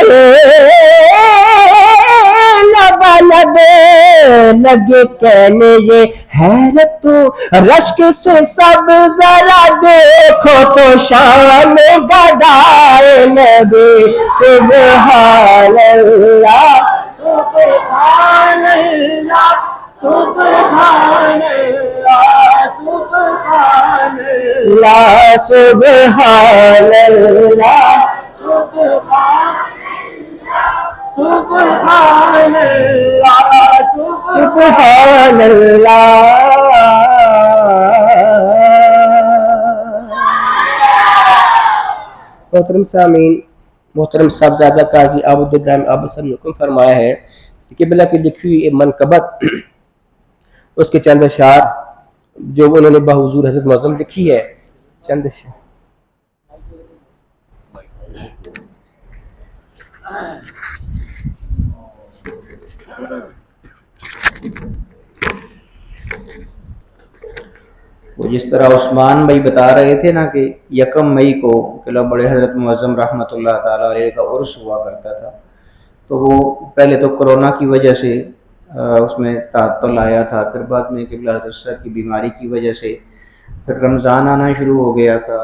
لب لب لگے کہنے یہ حیرت و رشک سے سب ذرا دیکھو تو شان گدائے نبی سبحان اللہ سبحان اللہ سبحان اللہ سبحان اللہ سبحان اللہ سبحان اللہ سبحان اللہ محترم سامعین، محترم صاحبزادہ قاضی عابد ابراہیم عابد صاحب نے حکم فرمایا ہے کہ قبلہ کی لکھی ہوئی منقبت اس کے چند اشعار جو انہوں نے بحضور حضرت معظم لکھی ہے، چند اشعار وہ جس طرح عثمان بھائی بتا رہے تھے نا کہ 1 مئی کو قلعہ بڑے حضرت معظم رحمۃ اللہ تعالیٰ علیہ کا عرس ہوا کرتا تھا، تو وہ پہلے تو کرونا کی وجہ سے اس میں تعطل آیا تھا، پھر بعد میں قبلہ حضرت صاحب کی بیماری کی وجہ سے پھر رمضان آنا شروع ہو گیا تھا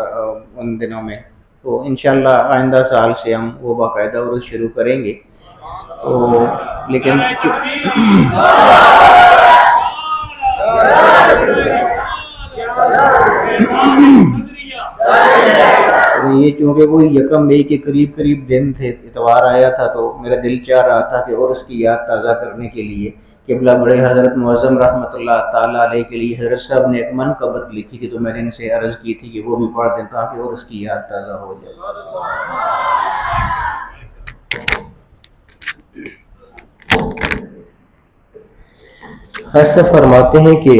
ان دنوں میں، تو انشاءاللہ آئندہ سال سے ہم وہ باقاعدہ عرس شروع کریں گے۔ تو لیکن یہ چونکہ وہی 1 مئی کے قریب دن تھے، اتوار آیا تھا، تو میرا دل چاہ رہا تھا کہ عرس کی یاد تازہ کرنے کے لیے قبلہ بڑے حضرت معظم رحمۃ اللہ تعالیٰ علیہ کے لیے حضرت صاحب نے ایک منقبت لکھی تھی، تو میں نے ان سے عرض کی تھی کہ وہ بھی پڑھ دیں تاکہ عرس کی یاد تازہ ہو جائے۔ حضرت فرماتے ہیں کہ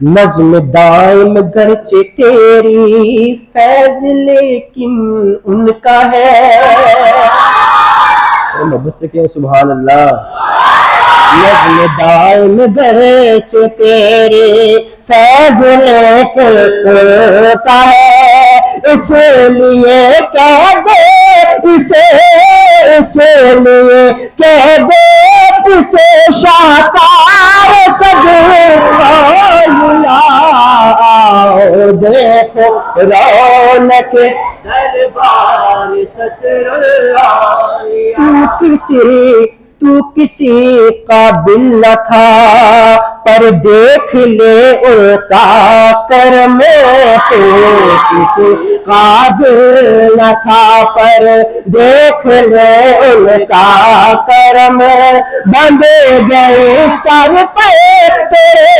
نظم دائم گرچہ تیری فیض لیکن ان کا ہے، محبت سے کہ سبحان اللہ. نظم دائم گرچہ تیری فیض لیکن ان کا ہے، اس لیے کہہ دے اسے، اس لیے کہہ دے اسے شاہکار سجنا. دیکھو رونق دربار صدر اللہ. تو کسی قابل نہ تھا پر دیکھ لے ان کا کرم. تو کسی قابل نہ تھا پر دیکھ لے ان کا کرم. بندے گئے سر پہ تیرے،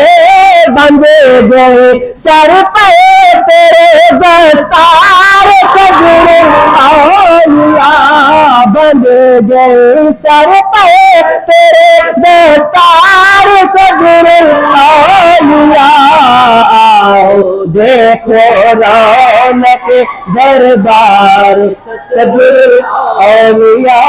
بندے گئے سر پہ تیرے دستار سجن اولیاء. بندے گئے سر پہ تیرے دستار سجن اولیاء. دیکھو رونق دربار سجن اولیاء.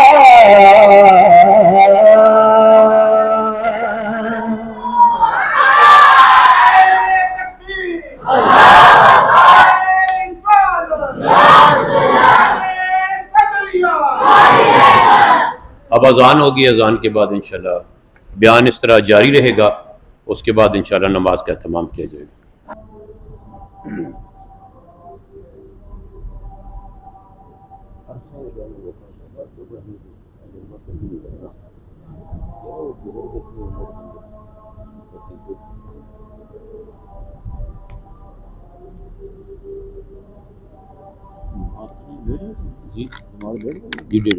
اب اذان ہوگی، اذان کے بعد انشاءاللہ بیان اس طرح جاری رہے گا، اس کے بعد انشاءاللہ نماز کا اہتمام کیا جائے گا. جی 1:30 بجے.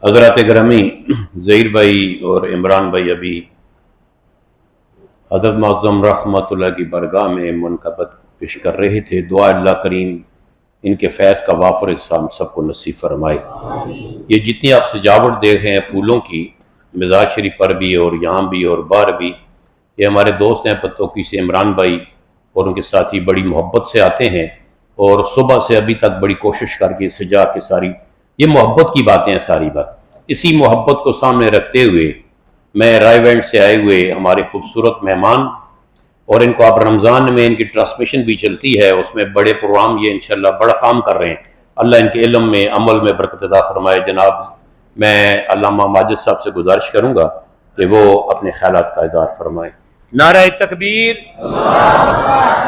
حضرات گرامی، ظہیر بھائی اور عمران بھائی ابھی حضرت معظم رحمۃ اللہ کی برگاہ میں منقبت پیش کر رہے تھے. دعا اللہ کریم ان کے فیض کا وافر حصہ ہم سب کو نصیب فرمائے. یہ جتنی آپ سجاوٹ دیکھ رہے ہیں پھولوں کی، مزار شریف پر بھی اور یہاں بھی اور باہر بھی، یہ ہمارے دوست ہیں پتوکی سے عمران بھائی اور ان کے ساتھی بڑی محبت سے آتے ہیں، اور صبح سے ابھی تک بڑی کوشش کر کے سجا کے ساری یہ محبت کی باتیں ہیں. ساری بات اسی محبت کو سامنے رکھتے ہوئے میں رائے وینڈ سے آئے ہوئے ہمارے خوبصورت مہمان، اور ان کو اب رمضان میں ان کی ٹرانسمیشن بھی چلتی ہے، اس میں بڑے پروگرام یہ انشاءاللہ بڑا کام کر رہے ہیں. اللہ ان کے علم میں عمل میں برکت عطا فرمائے. جناب میں علامہ ماجد صاحب سے گزارش کروں گا کہ وہ اپنے خیالات کا اظہار فرمائیں. نعرہ تکبیر،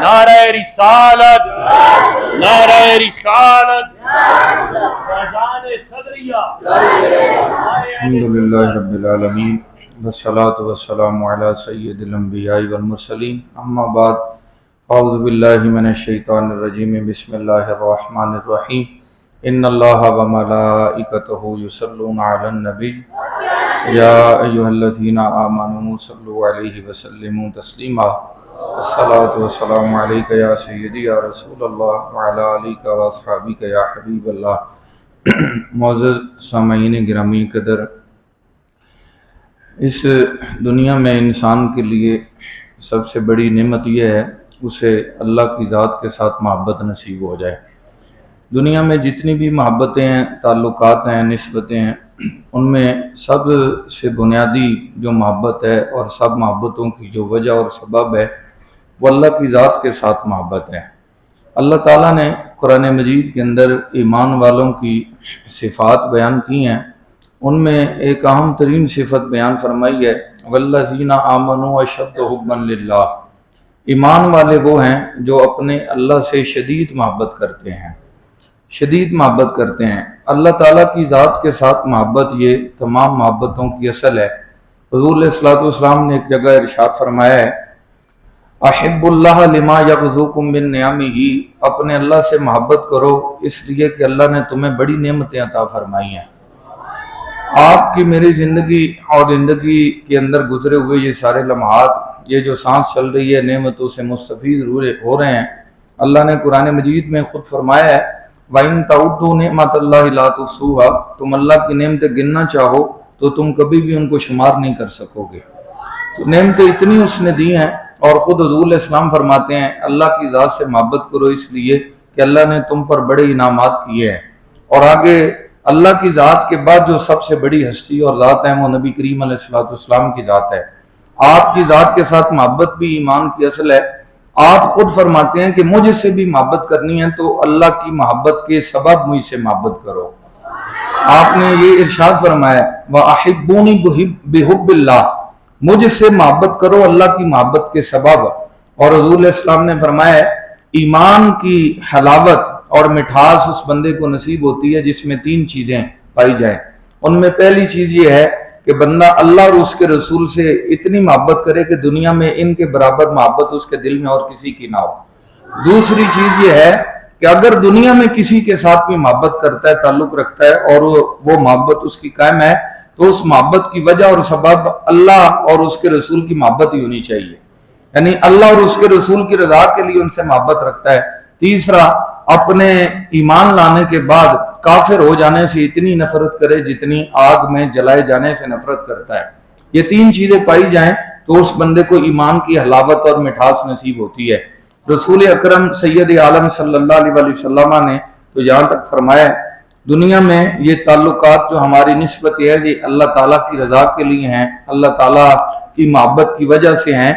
نعرہ رسالت، نعرہ رسالت، اذان صدریہ. الحمدللہ رب العالمین والصلاة والسلام علی سید الانبیاء والمرسلین. اما بعد، اعوذ باللہ من الشیطان الرجیم. بسم اللہ الرحمن الرحیم. ان اللہ وملائکتہ یصلون علی النبی یا ایہا الذین آمنوا صلوا علیہ وسلموا تسلیما. الصلاة والسلام علیک یا سیدی یا رسول اللہ وعلی آلک واصحابک یا حبیب اللہ. معزز سامعین گرامی قدر، اس دنیا میں انسان کے لیے سب سے بڑی نعمت یہ ہے اسے اللہ کی ذات کے ساتھ محبت نصیب ہو جائے. دنیا میں جتنی بھی محبتیں ہیں، تعلقات ہیں، نسبتیں ہیں، ان میں سب سے بنیادی جو محبت ہے اور سب محبتوں کی جو وجہ اور سبب ہے وہ اللہ کی ذات کے ساتھ محبت ہے. اللہ تعالیٰ نے قرآن مجید کے اندر ایمان والوں کی صفات بیان کی ہیں. ان میں ایک اہم ترین صفت بیان فرمائی ہے، والذین آمنوا اشد حبا للہ. ایمان والے وہ ہیں جو اپنے اللہ سے شدید محبت کرتے ہیں، شدید محبت کرتے ہیں. اللہ تعالیٰ کی ذات کے ساتھ محبت یہ تمام محبتوں کی اصل ہے. حضور علیہ الصلوۃ والسلام نے ایک جگہ ارشاد فرمایا ہے، احب اللہ لما یغزوکم من نعمہ. اپنے اللہ سے محبت کرو اس لیے کہ اللہ نے تمہیں بڑی نعمتیں عطا فرمائی ہیں. آپ کی میری زندگی اور زندگی کے اندر گزرے ہوئے یہ سارے لمحات، یہ جو سانس چل رہی ہے، نعمتوں سے مستفید ہو رہے ہیں. اللہ نے قرآن مجید میں خود فرمایا ہے وَإِن تَعُدُّوا نِعْمَتَ اللَّهِ لَا تُحْصُوهَا، تم اللہ کی نعمتیں گننا چاہو تو تم کبھی بھی ان کو شمار نہیں کر سکو گے۔ تو نعمتیں اتنی اس نے دی ہیں، اور خود حضور علیہ السلام فرماتے ہیں اللہ کی ذات سے محبت کرو اس لیے کہ اللہ نے تم پر بڑے انعامات کیے ہیں۔ اور آگے اللہ کی ذات کے بعد جو سب سے بڑی ہستی اور ذات ہے وہ نبی کریم علیہ السلام کی ذات ہے۔ آپ کی ذات کے ساتھ محبت بھی ایمان کی اصل ہے۔ آپ خود فرماتے ہیں کہ مجھ سے بھی محبت کرنی ہے تو اللہ کی محبت کے سبب مجھ سے محبت کرو۔ آپ نے یہ ارشاد فرمایا وَأَحِبُّونِي بِحُبِّ اللَّهِ، مجھ سے محبت کرو اللہ کی محبت کے سبب۔ اور حضور علیہ السلام نے فرمایا ایمان کی حلاوت اور مٹھاس اس بندے کو نصیب ہوتی ہے جس میں 3 چیزیں پائی جائیں۔ ان میں پہلی چیز یہ ہے کہ بندہ اللہ اور اس کے رسول سے اتنی محبت کرے کہ دنیا میں ان کے برابر محبت اس کے دل میں اور کسی کی نہ ہو۔ دوسری چیز یہ ہے کہ اگر دنیا میں کسی کے ساتھ بھی محبت کرتا ہے، تعلق رکھتا ہے اور وہ محبت اس کی قائم ہے تو اس محبت کی وجہ اور سبب اللہ اور اس کے رسول کی محبت ہی ہونی چاہیے، یعنی اللہ اور اس کے رسول کی رضا کے لیے ان سے محبت رکھتا ہے۔ تیسرا، اپنے ایمان لانے کے بعد کافر ہو جانے سے اتنی نفرت کرے جتنی آگ میں جلائے جانے سے نفرت کرتا ہے۔ یہ 3 چیزیں پائی جائیں تو اس بندے کو ایمان کی حلاوت اور مٹھاس نصیب ہوتی ہے۔ رسول اکرم سید عالم صلی اللہ علیہ وسلم نے تو یہاں تک فرمایا دنیا میں یہ تعلقات جو ہماری نسبت ہے یہ اللہ تعالیٰ کی رضا کے لیے ہیں، اللہ تعالیٰ کی محبت کی وجہ سے ہیں۔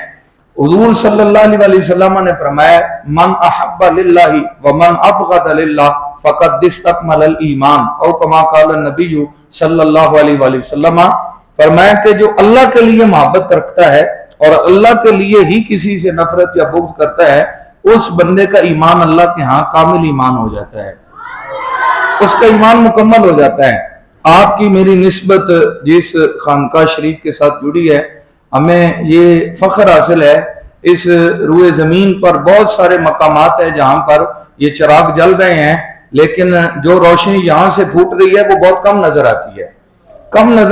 حضور صلی اللہ علیہ وسلم نے فرمایا من احب للہ ومن ابغض للہ فقد استکمل الایمان، او کما قال النبی صلی اللہ علیہ وسلم، فرمایا کہ جو اللہ کے لیے محبت رکھتا ہے اور اللہ کے لیے ہی کسی سے نفرت یا بغض کرتا ہے اس بندے کا ایمان اللہ کے ہاں کامل ایمان ہو جاتا ہے، اس کا ایمان مکمل ہو جاتا ہے۔ آپ کی میری نسبت جس خانقاہ شریف کے ساتھ جڑی ہے، ہمیں یہ فخر حاصل ہے اس روئے زمین پر بہت سارے مقامات ہیں جہاں پر یہ چراغ جل رہے ہیں، لیکن جو روشنی یہاں سے پھوٹ رہی ہے وہ بہت کم نظر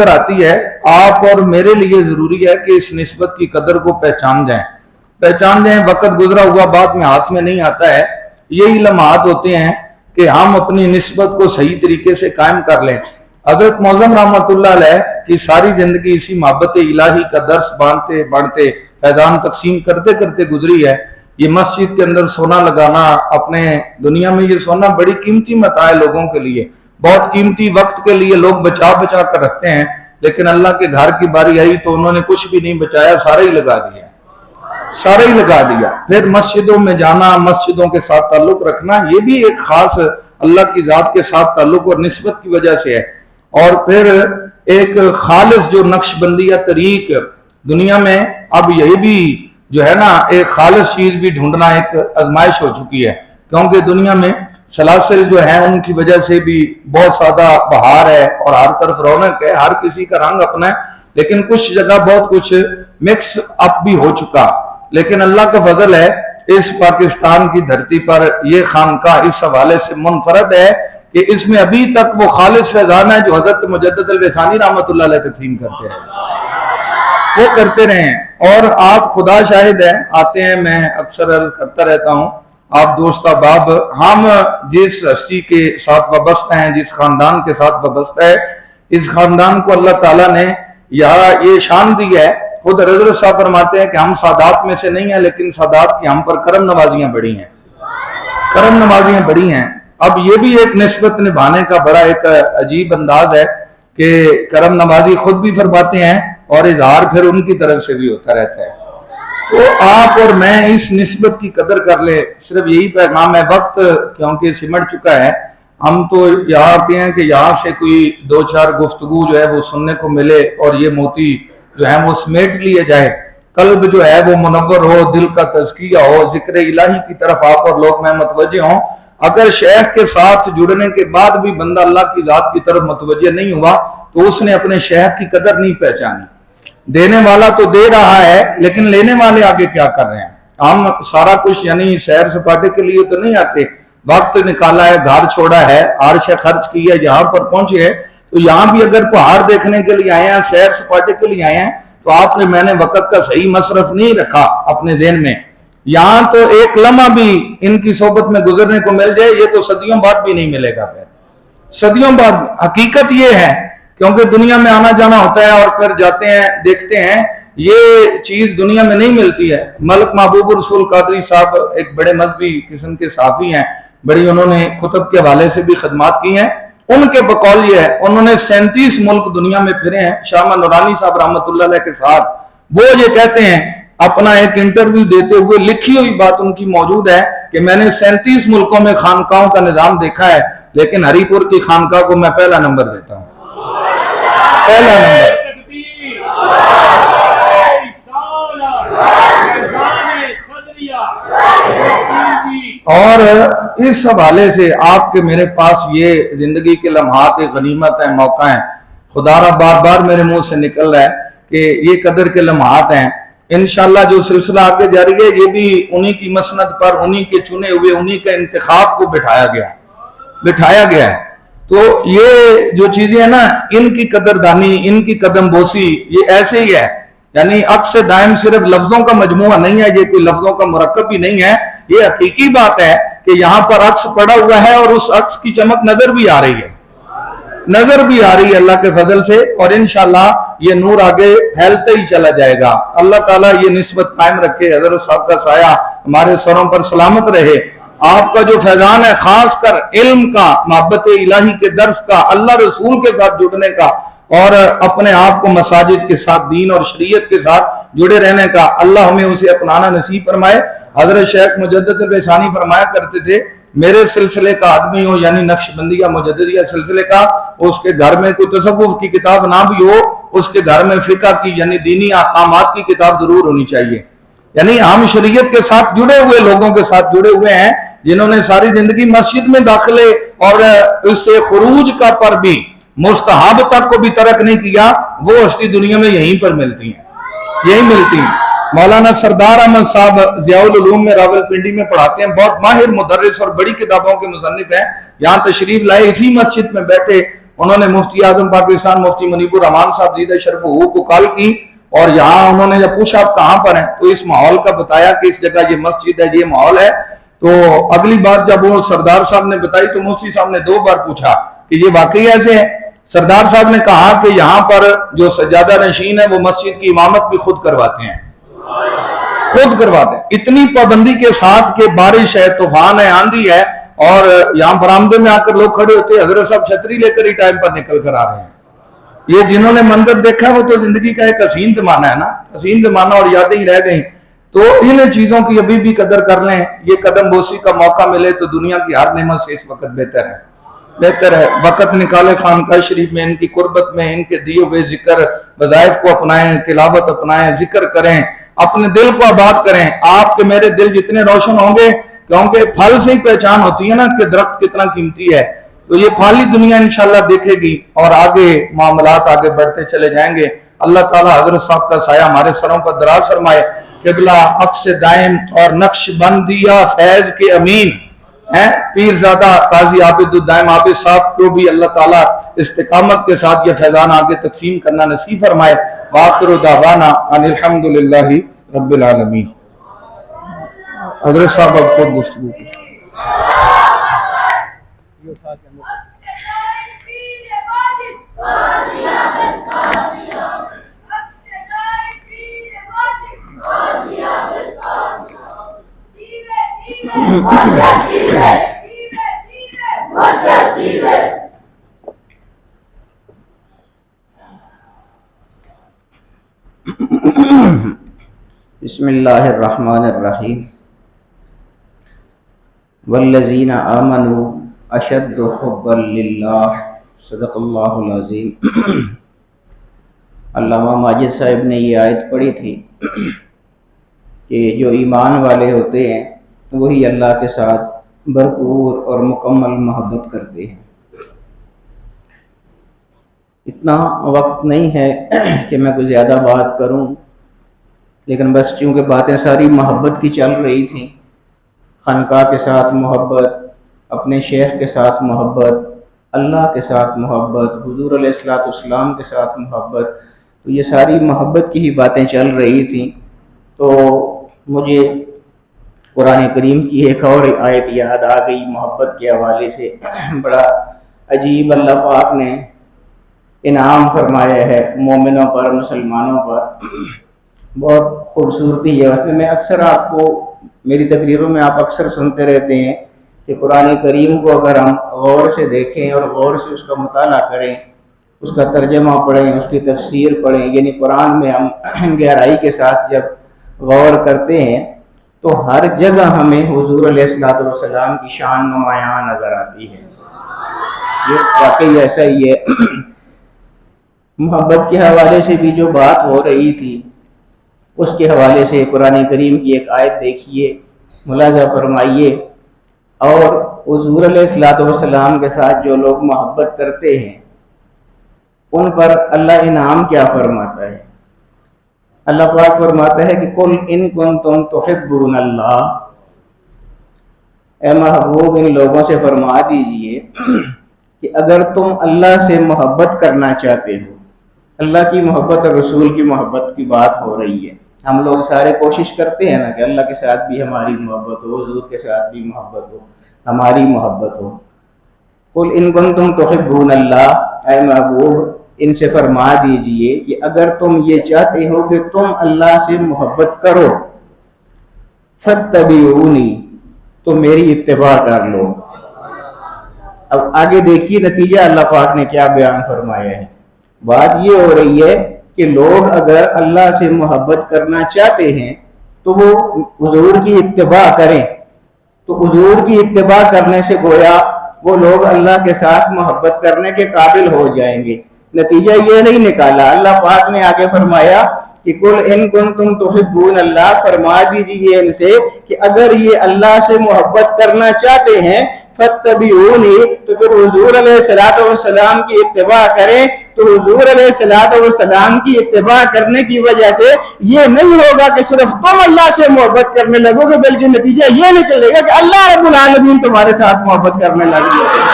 آتی ہے۔ آپ اور میرے لیے ضروری ہے کہ اس نسبت کی قدر کو پہچان جائیں۔ وقت گزرا ہوا بعد میں ہاتھ میں نہیں آتا ہے، یہی لمحات ہوتے ہیں کہ ہم اپنی نسبت کو صحیح طریقے سے قائم کر لیں۔ حضرت معظم رحمۃ اللہ علیہ کی ساری زندگی اسی محبت الہی کا درس بانٹتے فیضان تقسیم کرتے گزری ہے۔ یہ مسجد کے اندر سونا لگانا، اپنے دنیا میں یہ سونا بڑی قیمتی متاع ہے لوگوں کے لیے، بہت قیمتی وقت کے لیے لوگ بچا کر رکھتے ہیں، لیکن اللہ کے گھر کی باری آئی تو انہوں نے کچھ بھی نہیں بچایا، سارا ہی لگا دیا۔ پھر مسجدوں میں جانا، مسجدوں کے ساتھ تعلق رکھنا، یہ بھی ایک خاص اللہ کی ذات کے ساتھ تعلق اور نسبت کی وجہ سے ہے۔ اور پھر ایک خالص جو نقش بندیہ طریق دنیا میں، اب یہی بھی جو ہے نا ایک خالص چیز بھی ڈھونڈنا ایک آزمائش ہو چکی ہے، کیونکہ دنیا میں سلاسل جو ہیں ان کی وجہ سے بھی بہت زیادہ بہار ہے اور ہر طرف رونق ہے، ہر کسی کا رنگ اپنا ہے، لیکن کچھ جگہ بہت کچھ مکس اپ بھی ہو چکا۔ لیکن اللہ کا فضل ہے اس پاکستان کی دھرتی پر یہ خانقاہ اس حوالے سے منفرد ہے کہ اس میں ابھی تک وہ خالص فیضان ہے جو حضرت مجدد الرسانی رحمۃ اللہ علیہ تقسیم کرتے رہے ہیں۔ اور آپ خدا شاہد ہیں، آتے ہیں، میں اکثر عرض کرتا رہتا ہوں، آپ دوست احباب، ہم جس ہستی کے ساتھ وابستہ ہیں، جس خاندان کے ساتھ وابستہ ہے، اس خاندان کو اللہ تعالیٰ نے یہاں یہ شان دی ہے۔ خود حضرت صاحب فرماتے ہیں کہ ہم سادات میں سے نہیں ہیں، لیکن سادات کی ہم پر کرم نوازیاں بڑی ہیں۔ اب یہ بھی ایک نسبت نبھانے کا بڑا ایک عجیب انداز ہے کہ کرم نوازی خود بھی فرماتے ہیں اور اظہار پھر ان کی طرف سے بھی ہوتا رہتا ہے۔ تو آپ اور میں اس نسبت کی قدر کر لیں، صرف یہی پیغام ہے۔ وقت کیونکہ سمٹ چکا ہے، ہم تو یہاں آتے ہیں کہ یہاں سے کوئی 2-4 گفتگو جو ہے وہ سننے کو ملے اور یہ موتی جو ہے وہ سمیٹ لیے جائے، قلب جو ہے وہ منور ہو، دل کا تزکیہ ہو، ذکر الہی کی طرف آپ اور لوگ میں متوجہ ہوں۔ اگر شیخ کے ساتھ جڑنے کے بعد بھی بندہ اللہ کی ذات کی طرف متوجہ نہیں ہوا تو اس نے اپنے شیخ کی قدر نہیں پہچانی۔ دینے والا تو دے رہا ہے، لیکن لینے والے آگے کیا کر رہے ہیں؟ ہم سارا کچھ یعنی سیر سپاٹے کے لیے تو نہیں آتے، وقت نکالا ہے، گھر چھوڑا ہے، عرش خرچ کی ہے، یہاں پر پہنچے ہیں، تو یہاں بھی اگر پہاڑ دیکھنے کے لیے آئے ہیں، سیر سپاٹے کے لیے آئے ہیں، تو آپ نے میں نے وقت کا صحیح مصرف نہیں رکھا اپنے ذہن میں۔ یہاں تو ایک لمحہ بھی ان کی صحبت میں گزرنے کو مل جائے یہ تو صدیوں بعد بھی نہیں ملے گا. صدیوں بعد. حقیقت یہ ہے کیونکہ دنیا میں آنا جانا ہوتا ہے اور پھر جاتے ہیں دیکھتے ہیں, یہ چیز دنیا میں نہیں ملتی ہے. ملک محبوب الرسول قادری صاحب ایک بڑے مذہبی قسم کے صحافی ہیں, بڑی انہوں نے خطب کے حوالے سے بھی خدمات کی ہیں. ان کے بقول یہ ہے, انہوں نے 37 ملک دنیا میں پھرے ہیں شامہ نورانی صاحب رحمۃ اللہ علیہ کے ساتھ. وہ یہ کہتے ہیں اپنا ایک انٹرویو دیتے ہوئے, لکھی ہوئی بات ان کی موجود ہے کہ میں نے 37 ملکوں میں خانقاہوں کا نظام دیکھا ہے, لیکن ہری پور کی خانقاہ کو میں پہلا نمبر دیتا ہوں, پہلا نمبر. اور اس حوالے سے آپ کے میرے پاس یہ زندگی کے لمحات غنیمت ہیں, موقع ہیں. خدا را بار بار میرے منہ سے نکل رہا ہے کہ یہ قدر کے لمحات ہیں. انشاءاللہ جو سلسلہ آگے جاری ہے یہ بھی انہی کی مسند پر, انہی کے چنے ہوئے, انہی کے انتخاب کو بٹھایا گیا ہے. تو یہ جو چیزیں ہیں نا, ان کی قدردانی, ان کی قدم بوسی, یہ ایسے ہی ہے. یعنی عکس دائم صرف لفظوں کا مجموعہ نہیں ہے, یہ کوئی لفظوں کا مرکب بھی نہیں ہے. یہ حقیقی بات ہے کہ یہاں پر عکس پڑا ہوا ہے اور اس عکس کی چمک نظر بھی آ رہی ہے اللہ کے فضل سے. اور انشاءاللہ یہ نور آگے پھیلتے ہی چلا جائے گا. اللہ تعالیٰ یہ نسبت قائم رکھے, حضرت صاحب کا سایہ ہمارے سروں پر سلامت رہے. آپ کا جو فیضان ہے خاص کر علم کا, محبت الہی کے درس کا, اللہ رسول کے ساتھ جڑنے کا, اور اپنے آپ کو مساجد کے ساتھ, دین اور شریعت کے ساتھ جڑے رہنے کا, اللہ ہمیں اسے اپنانا نصیب فرمائے. حضرت شیخ مجدد الرحسانی فرمایا کرتے تھے, میرے سلسلے کا آدمی ہو, یعنی نقش بندیہ مجددیہ سلسلے کا, اس کے گھر میں کوئی تصوف کی کتاب نہ بھی ہو, اس کے گھر میں فقہ کی یعنی دینی احکامات کی کتاب ضرور ہونی چاہیے. یعنی ہم شریعت کے ساتھ جڑے ہوئے لوگوں کے ساتھ جڑے ہوئے ہیں, جنہوں نے ساری زندگی مسجد میں داخلے اور اس سے خروج کا پر بھی, مستحب تک کو بھی ترک نہیں کیا. وہ ہستی دنیا میں یہیں پر ملتی ہیں. مولانا سردار احمد صاحب ضیاء العلوم میں راولپنڈی میں پڑھاتے ہیں, بہت ماہر مدرس اور بڑی کتابوں کے مصنف ہیں. یہاں تشریف لائے, اسی مسجد میں بیٹھے انہوں نے مفتی اعظم پاکستان مفتی منیب الرحمان صاحب زیدہ شرف ہو کو کال کی, اور یہاں انہوں نے جب پوچھا آپ کہاں پر ہیں تو اس ماحول کا بتایا کہ اس جگہ یہ مسجد ہے, یہ ماحول ہے. تو اگلی بار جب وہ سردار صاحب نے بتائی تو مفتی صاحب نے 2 بار پوچھا کہ یہ واقعی ایسے ہے. سردار صاحب نے کہا کہ یہاں پر جو سجادہ نشین ہے وہ مسجد کی امامت بھی خود کرواتے ہیں. اتنی پابندی کے ساتھ کہ بارش ہے, طوفان ہے, آندھی ہے, اور یہاں برآمدے میں آ کر لوگ کھڑے ہوتے, حضرت صاحب چھتری لے کر ہی ٹائم پر نکل کر آ رہے ہیں. یہ جنہوں نے منظر دیکھا وہ تو زندگی کا ایک حسین زمانہ ہے نا, حسین زمانہ, اور یادیں ہی رہ گئیں. تو ان چیزوں کی ابھی بھی قدر کر لیں. یہ قدم بوسی کا موقع ملے تو دنیا کی ہر نعمت سے اس وقت بہتر ہے. وقت نکالے خانقاہ شریف میں, ان کی قربت میں, ان کے دیے ہوئے ذکر وظائف کو اپنائیں, تلاوت اپنائیں, ذکر کریں, اپنے دل کو آباد کریں. آپ کے میرے دل جتنے روشن ہوں گے, کیونکہ پھل سے ہی پہچان ہوتی ہے نا کہ درخت کتنا قیمتی ہے, تو یہ پھل ہی دنیا انشاءاللہ دیکھے گی اور آگے معاملات آگے بڑھتے چلے جائیں گے. اللہ تعالیٰ حضرت صاحب کا سایہ ہمارے سروں پر دراز فرمائے. قبلہ عکس دائم اور نقش بندیہ فیض کے امین ہیں پیر زادہ قاضی عابد الدائم عابد صاحب کو بھی اللہ تعالیٰ استقامت کے ساتھ یہ فیضان آگے تقسیم کرنا نصیب فرمائے. وآخر دعوانا ان الحمدللہ رب العالمین. حضرت صاحب اب خود گفتگو کی. بسم اللہ الرحمن الرحیم. والذین آمنوا اشد حبا للہ. صدق اللہ العظیم. علامہ ماجد صاحب نے یہ آیت پڑھی تھی کہ جو ایمان والے ہوتے ہیں وہی اللہ کے ساتھ بھرپور اور مکمل محبت کرتے ہیں. اتنا وقت نہیں ہے کہ میں کوئی زیادہ بات کروں, لیکن بس چونکہ باتیں ساری محبت کی چل رہی تھیں, خانقاہ کے ساتھ محبت, اپنے شیخ کے ساتھ محبت, اللہ کے ساتھ محبت, حضور علیہ السلام کے ساتھ محبت, تو یہ ساری محبت کی ہی باتیں چل رہی تھیں. تو مجھے قرآن کریم کی ایک اور آیت یاد آ گئی محبت کے حوالے سے. بڑا عجیب اللہ پاک نے انعام فرمایا ہے مومنوں پر، مسلمانوں پر. بہت خوبصورتی ہے اس میں اکثر آپ کو میری تقریروں میں آپ اکثر سنتے رہتے ہیں کہ قرآن کریم کو اگر ہم غور سے دیکھیں اور غور سے اس کا مطالعہ کریں، اس کا ترجمہ پڑھیں، اس کی تفسیر پڑھیں، یعنی قرآن میں ہم گہرائی کے ساتھ جب غور کرتے ہیں تو ہر جگہ ہمیں حضور علیہ الصلوۃ والسلام کی شان نمایاں نظر آتی ہے. یہ واقعی ایسا ہی ہے. محبت کے حوالے سے بھی جو بات ہو رہی تھی اس کے حوالے سے قرآن کریم کی ایک آیت دیکھیے، ملاحظہ فرمائیے. اور حضور علیہ الصلوۃ والسلام کے ساتھ جو لوگ محبت کرتے ہیں ان پر اللہ انعام کیا فرماتا ہے. اللہ پاک فرماتا ہے کہ قل ان کنتم تحبون اللہ، اے محبوب ان لوگوں سے فرما دیجئے کہ اگر تم اللہ سے محبت کرنا چاہتے ہو. اللہ کی محبت اور رسول کی محبت کی بات ہو رہی ہے. ہم لوگ سارے کوشش کرتے ہیں نا کہ اللہ کے ساتھ بھی ہماری محبت ہو، حضور کے ساتھ بھی محبت ہو، ہماری محبت ہو. قل ان کنتم تحبون اللہ، اے محبوب ان سے فرما دیجئے کہ اگر تم یہ چاہتے ہو کہ تم اللہ سے محبت کرو، فاتبعونی، تو میری اتباع کر لو. اب آگے دیکھیے نتیجہ اللہ پاک نے کیا بیان فرمایا ہے. بات یہ ہو رہی ہے کہ لوگ اگر اللہ سے محبت کرنا چاہتے ہیں تو وہ حضور کی اتباع کریں. تو حضور کی اتباع کرنے سے گویا وہ لوگ اللہ کے ساتھ محبت کرنے کے قابل ہو جائیں گے. نتیجہ یہ نہیں نکالا. اللہ پاک نے آگے فرمایا کہ قل ان کنتم تحبون اللہ، فرما دیجیے ان سے کہ اگر یہ اللہ سے محبت کرنا چاہتے ہیں فاتبعونی، تو پھر حضور علیہ الصلوۃ والسلام کی اتباع کریں. تو حضور علیہ الصلوۃ والسلام کی اتباع کرنے کی وجہ سے یہ نہیں ہوگا کہ صرف تم اللہ سے محبت کرنے لگو گے، بلکہ نتیجہ یہ نکلے گا کہ اللہ رب العالمین تمہارے ساتھ محبت کرنے لگ جائے گا.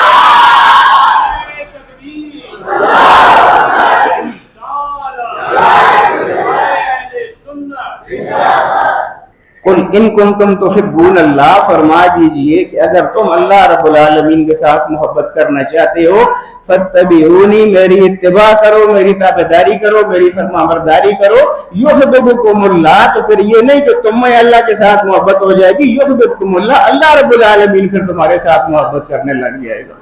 قل ان کنتم تحبون اللہ، فرما دیجئے کہ اگر تم اللہ رب العالمین کے ساتھ محبت کرنا چاہتے ہو فاتبعونی، میری اتباع کرو، میری تابعداری کرو، میری فرمانبرداری کرو. یحببکم اللہ، تو پھر یہ نہیں کہ تم میں اللہ کے ساتھ محبت ہو جائے گی، یحببکم اللہ، اللہ رب العالمین پھر تمہارے ساتھ محبت کرنے لگ جائے گا.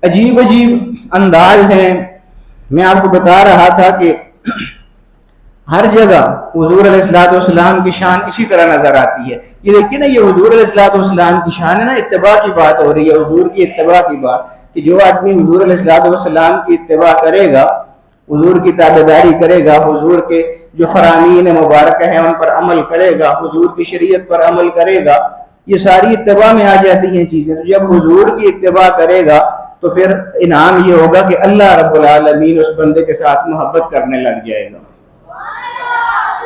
عجیب عجیب انداز ہیں. میں آپ کو بتا رہا تھا کہ ہر جگہ حضور علیہ الصلوۃ والسلام کی شان اسی طرح نظر آتی ہے. یہ دیکھیے نا، یہ حضور علیہ الصلوۃ والسلام کی شان ہے نا، اتباع کی بات ہو رہی ہے، حضور کی اتباع کی بات، کہ جو آدمی حضور علیہ الصلوۃ والسلام کی اتباع کرے گا، حضور کی تابعداری کرے گا، حضور کے جو فرامین مبارکہ ہیں ان پر عمل کرے گا، حضور کی شریعت پر عمل کرے گا، یہ ساری اتباع میں آ جاتی ہیں چیزیں. تو جب حضور کی اتباع کرے گا تو پھر انعام یہ ہوگا کہ اللہ رب العالمین اس بندے کے ساتھ محبت کرنے لگ جائے گا.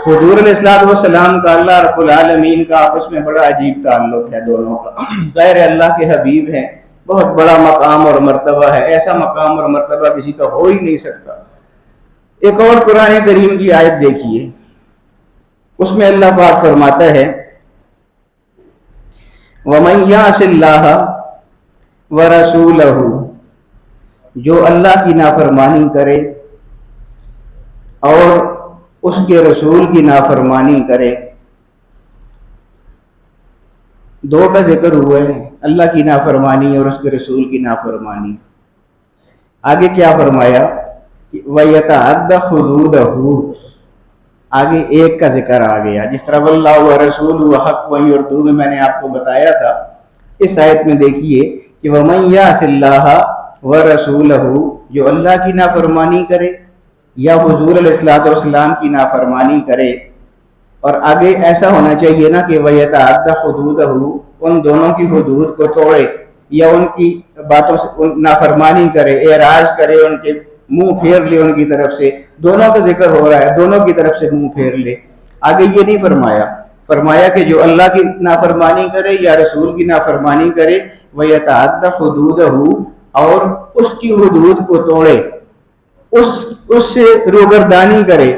حضور علیہ الصلوۃ والسلام کا اللہ رب العالمین کا آپس میں بڑا عجیب تعلق ہے دونوں کا. ظاہر اللہ کے حبیب ہیں، بہت بڑا مقام اور مرتبہ ہے، ایسا مقام اور مرتبہ کسی کا ہو ہی نہیں سکتا. ایک اور قرآن کریم کی آیت دیکھیے، اس میں اللہ پاک فرماتا ہے وَمَن يَعْصِ اللَّهَ وَرَسُولَهُ، جو اللہ کی نافرمانی کرے اور اس کے رسول کی نافرمانی کرے. دو کا ذکر ہوا ہے، اللہ کی نافرمانی اور اس کے رسول کی نافرمانی. آگے کیا فرمایا؟ وَيَتَعَدَّ حُدُودَهُ، آگے ایک کا ذکر آ گیا. جس طرح واللہ ورسولہ حق وہی اردو میں نے آپ کو بتایا تھا. اس آیت میں دیکھیے کہ وَمَن يَعْصِ اللَّهَ وَرَسُولَهُ، جو اللہ کی نافرمانی کرے یا حضور علیہ الصلوۃ والسلام کی نافرمانی کرے. اور آگے ایسا ہونا چاہیے نا کہ وَيَتَعَدَّ حُدُودَهُ، ان دونوں کی حدود کو توڑے یا ان کی باتوں سے نافرمانی کرے، اعراض کرے، ان کے منہ پھیر لے ان کی طرف سے. دونوں کا ذکر ہو رہا ہے، دونوں کی طرف سے منہ پھیر لے. آگے یہ نہیں فرمایا کہ جو اللہ کی نافرمانی کرے یا رسول کی نافرمانی کرے وَيَتَعَدَّ حُدُودَهُ، اور اس کی حدود کو توڑے، اس سے روگردانی کرے،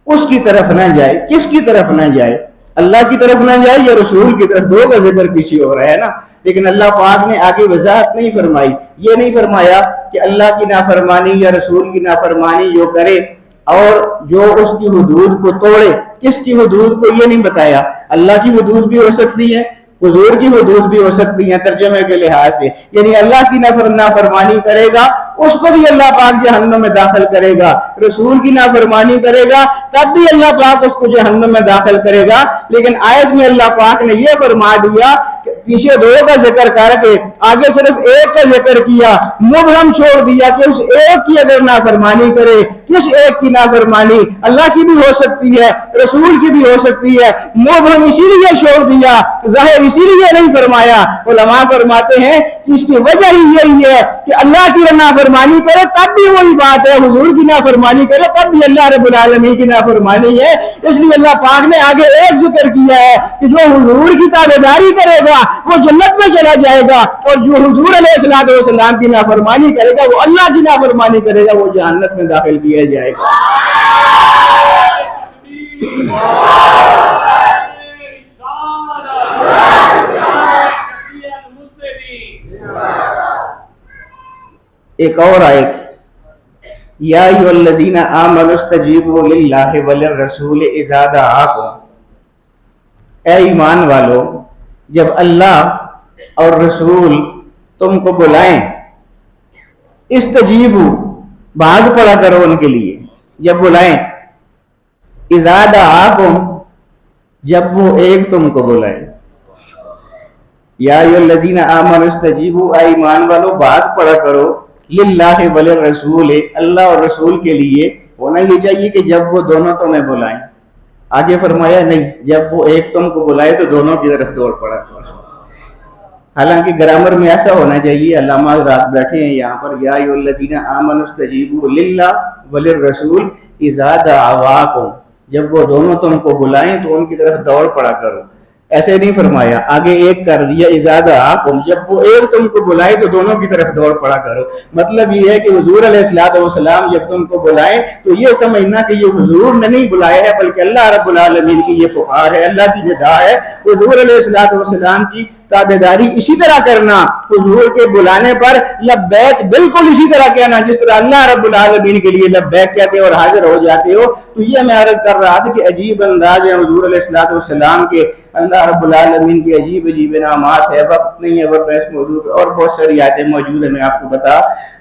اس کی طرف نہ جائے. کس کی طرف نہ جائے؟ اللہ کی طرف نہ جائے یا رسول کی طرف، دو کا ذکر پیچھے ہو رہا ہے نا. لیکن اللہ پاک نے آگے وضاحت نہیں فرمائی. یہ نہیں فرمایا کہ اللہ کی نافرمانی یا رسول کی نافرمانی جو کرے اور جو اس کی حدود کو توڑے، کس کی حدود کو یہ نہیں بتایا. اللہ کی حدود بھی ہو سکتی ہے، حضور کی حدود بھی ہو سکتی ہیں ترجمے کے لحاظ سے. یعنی اللہ کی نافرمانی کرے گا اس کو بھی اللہ پاک جہنم میں داخل کرے گا، رسول کی نافرمانی کرے گا تب بھی اللہ پاک اس کو جہنم میں داخل کرے گا. لیکن آیت میں اللہ پاک نے یہ فرما دیا کہ پیچھے دو کا ذکر کر کے آگے صرف ایک کا ذکر کیا، مبہم چھوڑ دیا کہ اس ایک کی اگر نافرمانی کرے، کس ایک کی نافرمانی؟ اللہ کی بھی ہو سکتی ہے، رسول کی بھی ہو سکتی ہے. مبہم اسی لیے چھوڑ دیا، ظاہر اسی لیے نہیں فرمایا. علماء فرماتے ہیں کہ اس کی وجہ ہی یہی ہے کہ اللہ کی نافرمانی کرے تب بھی وہی بات ہے، حضور کی نافرمانی کرے تب بھی اللہ رب العالمین کی نافرمانی ہے. اس لیے اللہ پاک نے آگے ایک ذکر کیا ہے کہ جو حضور کی تابعداری کرے گا وہ جنت میں چلا جائے گا، اور جو حضور علیہ السلام کی نافرمانی کرے گا، وہ اللہ کی نافرمانی کرے گا، وہ جہنم میں داخل کیا جائے گا. ایک اور آیت، یا ایھا الذین آمنوا استجیبوا للہ وللرسول اذا دعاکم، اے ایمان والو جب اللہ اور رسول تم کو بلائیں، استجیبوا بھاگ پڑا کرو ان کے لیے جب بلائیں، اذا دعاکم جب وہ ایک تم کو بلائے. یا ایھا الذین آمنوا استجیبوا، اے ایمان والو بھاگ پڑا کرو، للہ وللرسول اللہ اور رسول کے لیے. ہونا یہ چاہیے کہ جب وہ دونوں تمہیں بلائیں. آگے فرمایا نہیں، جب وہ ایک تم کو بلائے تو دونوں کی طرف دوڑ پڑا. حالانکہ گرامر میں ایسا ہونا چاہیے، علامہ حضرات بیٹھے ہیں یہاں پر، یا ایھا الذین آمنوا استجیبوا للہ وللرسول اذا دعواکم، جب وہ دونوں تم کو بلائیں تو ان کی طرف دوڑ پڑا کرو. ایسے نہیں فرمایا، آگے ایک کر دیا، اذا دعاکم جب وہ ایک تم کو بلائے تو دونوں کی طرف دوڑ پڑا کرو. مطلب یہ ہے کہ حضور علیہ السلام جب تم کو بلائیں تو یہ سمجھنا کہ یہ حضور نے نہیں بلایا ہے بلکہ اللہ رب العالمین کی یہ پکار ہے، اللہ کی ندا ہے. حضور علیہ السلام کی تابعداری اسی طرح کرنا، حضور کے بلانے پر لبیک بالکل اسی طرح کہنا جس طرح اللہ رب العالمین کے لیے لبیک کہتے ہو اور حاضر ہو جاتے ہو. تو یہ میں عرض کر رہا تھا کہ عجیب انداز ہے حضور علیہ السلام کے، اللہ رب العالمین کے عجیب عجیب انعامات ہے. وقت نہیں ہے ورنہ اس موضوع پر اور بہت ساری آیتیں موجود ہیں، میں آپ کو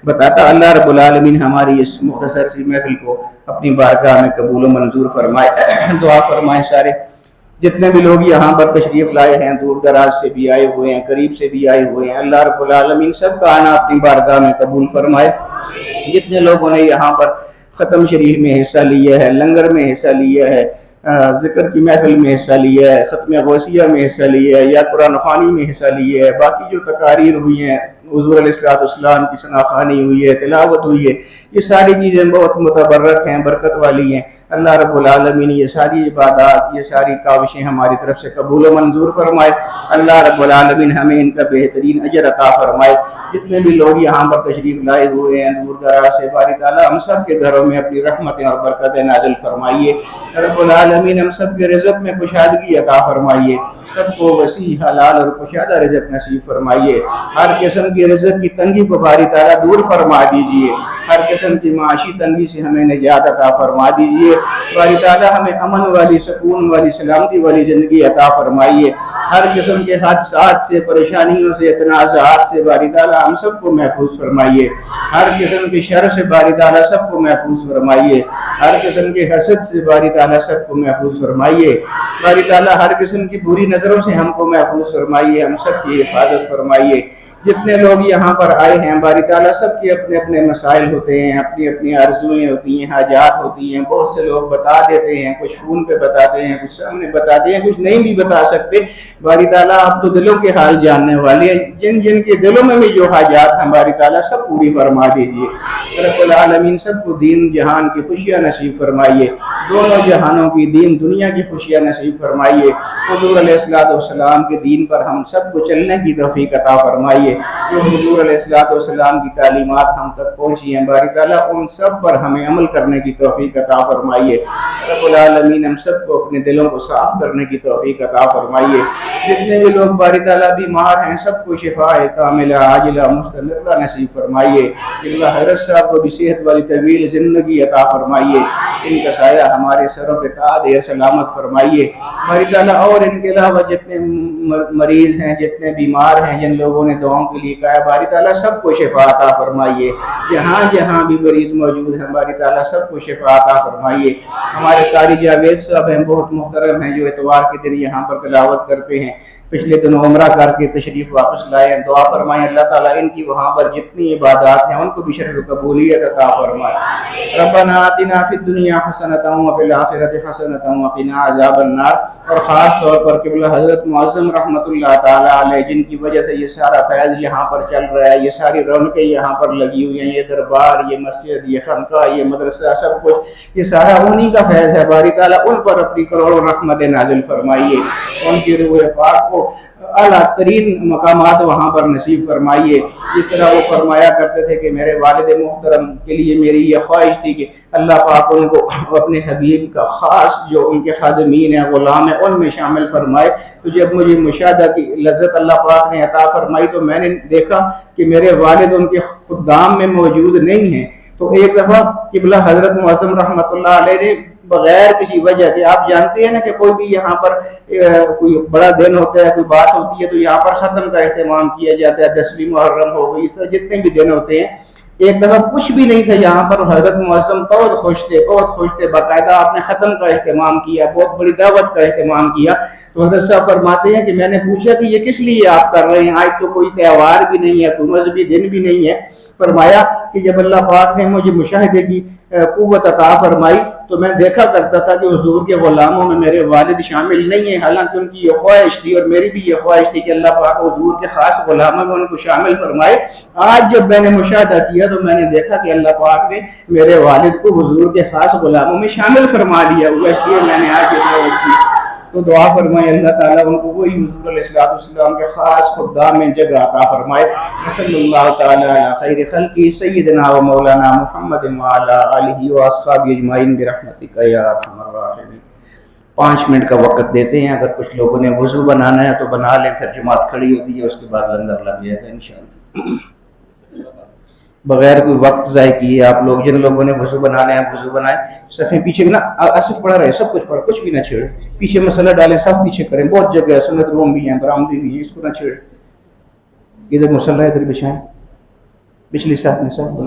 بتاتا. اللہ رب العالمین ہماری اس مختصر سی محفل کو اپنی بارگاہ میں قبول و منظور فرمائے. دعا فرمائیں سارے جتنے بھی لوگ یہاں پر تشریف لائے ہیں، دور دراز سے بھی آئے ہوئے ہیں، قریب سے بھی آئے ہوئے ہیں، اللہ رب العالمین سب کا آنا اپنی بارگاہ میں قبول فرمائے. جتنے لوگوں نے یہاں پر ختم شریف میں حصہ لیا ہے، لنگر میں حصہ لیا ہے، ذکر کی محفل میں حصہ لیا ہے، ختم غوثیہ میں حصہ لیا ہے، یا قرآن خوانی میں حصہ لیا ہے، باقی جو تقاریر ہوئی ہیں، حضور علیہ السلام کی ثنا خوانی ہوئی ہے، تلاوت ہوئی ہے، یہ ساری چیزیں بہت متبرک ہیں، برکت والی ہیں. اللہ رب العالمین یہ ساری عبادات، یہ ساری کاوشیں ہماری طرف سے قبول و منظور فرمائے. اللہ رب العالمین ہمیں ان کا بہترین اجر عطا فرمائے. جتنے بھی لوگ یہاں پر تشریف لائے ہوئے ہیں دور دراز سے، باری تعالیٰ ہم سب کے گھروں میں اپنی رحمتیں اور برکتیں نازل فرمائیے. رب العالمین ہم سب کے رزق میں کشادگی عطا فرمائیے، سب کو وسیع حلال اور کشادہ رزق نصیب فرمائیے. ہر قسم کی رزق کی تنگی کو باری تعالیٰ دور فرما دیجیے، ہر قسم کی معاشی تنگی سے ہمیں نجات عطا فرما دیجیے. باری تعالیٰ ہمیں امن والی، سکون والی، سلامتی والی زندگی عطا فرمائیے. ہر قسم کے حادثات سے، پریشانیوں سے، تنازعات سے باری تعالیٰ ہم سب کو محفوظ فرمائیے. ہر قسم کی شر سے باری تعالیٰ سب کو محفوظ فرمائیے. ہر قسم کے حسد سے باری تعالیٰ سب کو محفوظ فرمائیے. باری تعالیٰ ہر قسم کی بری نظروں سے ہم کو محفوظ فرمائیے، ہم سب کی حفاظت فرمائیے. جتنے لوگ یہاں پر آئے ہیں باری تعالیٰ سب کے اپنے اپنے مسائل ہوتے ہیں، اپنی اپنی آرزویں ہوتی ہیں، حاجات ہوتی ہیں. بہت سے لوگ بتا دیتے ہیں، کچھ فون پہ بتاتے ہیں، کچھ سامنے بتاتے ہیں، کچھ نہیں بھی بتا سکتے. باری تعالیٰ آپ تو دلوں کے حال جاننے والے ہیں، جن جن کے دلوں میں بھی جو حاجات ہیں باری تعالیٰ سب پوری فرما دیجیے. رب العالمین سب کو دین جہان کی خوشیاں نصیب فرمائیے، دونوں جہانوں کی، دین دنیا کی خوشیاں نصیب فرمائیے. حضور علیہ السلام کے دین پر ہم سب کو چلنے کی توفیق عطا فرمائیے. فرمائیے. جو حضور علیہ السلام کی تعلیمات ہم تک پہنچی ہیں باری تعالیٰ ان سب پر ہمیں عمل کرنے کی توفیق عطا فرمائیے. رب العالمین ہم سب کو اپنے دلوں کو صاف کرنے کی توفیق عطا فرمائیے. جتنے بھی لوگ باری تعالیٰ بیمار ہیں سب کو شفا کاملہ عاجلہ مستمرہ نصیب فرمائیے. اللہ حضرت صاحب کو بھی صحت والی طویل زندگی عطا فرمائیے. ان کا سایہ ہمارے سروں پہ تاج سلامت فرمائیے. باری تعالیٰ اور ان کے علاوہ جتنے مریض ہیں جتنے بیمار ہیں جن لوگوں نے دعاؤں کے لیے کہا باری تعالیٰ سب کو شفا عطا فرمائیے. جہاں جہاں بھی مریض موجود ہیں باری تعالیٰ سب کو شفا عطا فرمائیے. ہمارے قاری جاوید صاحب ہیں بہت محترم ہیں جو اتوار کے دن یہاں پر تلاوت کرتے ہیں. پچھلے دنوں عمرہ کر کے تشریف واپس لائے ہیں. دعا فرمائیں اللہ تعالیٰ ان کی وہاں پر جتنی عبادات ہیں ان کو بھی شرف قبولیت عطا فرمائے. ربنا آتنا فی الدنیا حسنۃ وفی الآخرۃ حسنۃ وقنا عذاب النار. اور خاص طور پر قبلہ حضرت معظم رحمۃ اللہ تعالیٰ علیہ جن کی وجہ سے یہ سارا فیض یہاں پر چل رہا ہے, یہ ساری رونقیں یہاں پر لگی ہوئی ہیں, یہ دربار, یہ مسجد, یہ خانقاہ, یہ مدرسہ, سب کچھ یہ سارا انہی کا فیض ہے. باری تعالیٰ ان پر اپنی کروڑوں رحمت نازل فرمائیے. ان کی روح پاک کو اعلیٰ ترین مقامات وہاں پر نصیب فرمائیے. جس طرح وہ فرمایا کرتے تھے کہ میرے والد محترم کے لیے میری یہ خواہش تھی کہ اللہ پاک ان کو اپنے حبیب کا خاص جو ان کے خادمین ہیں غلام ہیں ان میں شامل فرمائے. تو جب مجھے مشاہدہ کی لذت اللہ پاک نے عطا فرمائی تو میں نے دیکھا کہ میرے والد ان کے خدام میں موجود نہیں ہیں. تو ایک دفعہ قبلہ حضرت معظم رحمۃ اللہ علیہ نے بغیر کسی وجہ کے, آپ جانتے ہیں نا کہ کوئی بھی یہاں پر کوئی بڑا دن ہوتا ہے, کوئی بات ہوتی ہے تو یہاں پر ختم کا اہتمام کیا جاتا ہے. 10ویں محرم ہو گئی, اس طرح جتنے بھی دن ہوتے ہیں. ایک دفعہ کچھ بھی نہیں تھا یہاں پر, حضرت معظم بہت خوش تھے, باقاعدہ آپ نے ختم کا اہتمام کیا, بہت بڑی دعوت کا اہتمام کیا. تو حضرت صاحب فرماتے ہیں کہ میں نے پوچھا کہ یہ کس لیے آپ کر رہے ہیں, آج تو کوئی تہوار بھی نہیں ہے, کوئی مذہبی دن بھی نہیں ہے. فرمایا کہ جب اللہ پاک نے مجھے مشاہدے کی قوت عطا فرمائی تو میں دیکھا کرتا تھا کہ حضور کے غلاموں میں میرے والد شامل نہیں ہیں, حالانکہ ان کی یہ خواہش تھی اور میری بھی یہ خواہش تھی کہ اللہ پاک حضور کے خاص غلاموں میں ان کو شامل فرمائے. آج جب میں نے مشاہدہ کیا تو میں نے دیکھا کہ اللہ پاک نے میرے والد کو حضور کے خاص غلاموں میں شامل فرما لیا ہوا, اس لیے میں نے آج یہ دعوت کی. تو دعا فرمائے اللہ تعالیٰ ان کو وہی حضور علیہ السلام کے خاص خدام میں جگہ عطا فرمائے. صلی اللہ تعالیٰ علی خیر خلقی سیدنا و مولانا محمد وعلی آلہ و اصحابہ اجمعین برحمتک یا ارحم الراحمین. 5 منٹ کا وقت دیتے ہیں, اگر کچھ لوگوں نے وضو بنانا ہے تو بنا لیں, پھر جماعت کھڑی ہوتی ہے, اس کے بعد لنگر لگ جائے گا انشاءاللہ. بغیر کوئی وقت ضائع کیے آپ لوگ جن لوگوں نے وضو بنانے ہیں وضو بنائیں. صفیں پیچھے نا صرف پڑھا رہے, سب کچھ پڑھا, کچھ بھی نہ چھیڑے. پیچھے مسئلہ ڈالیں, سب پیچھے کریں, بہت جگہ ہے, سنت روم بھی ہیں, برآمدی بھی ہیں, اس کو نہ چھیڑے. ادھر مسئلہ ہے, ادھر بچھائیں, پچھلی صاحب نے سب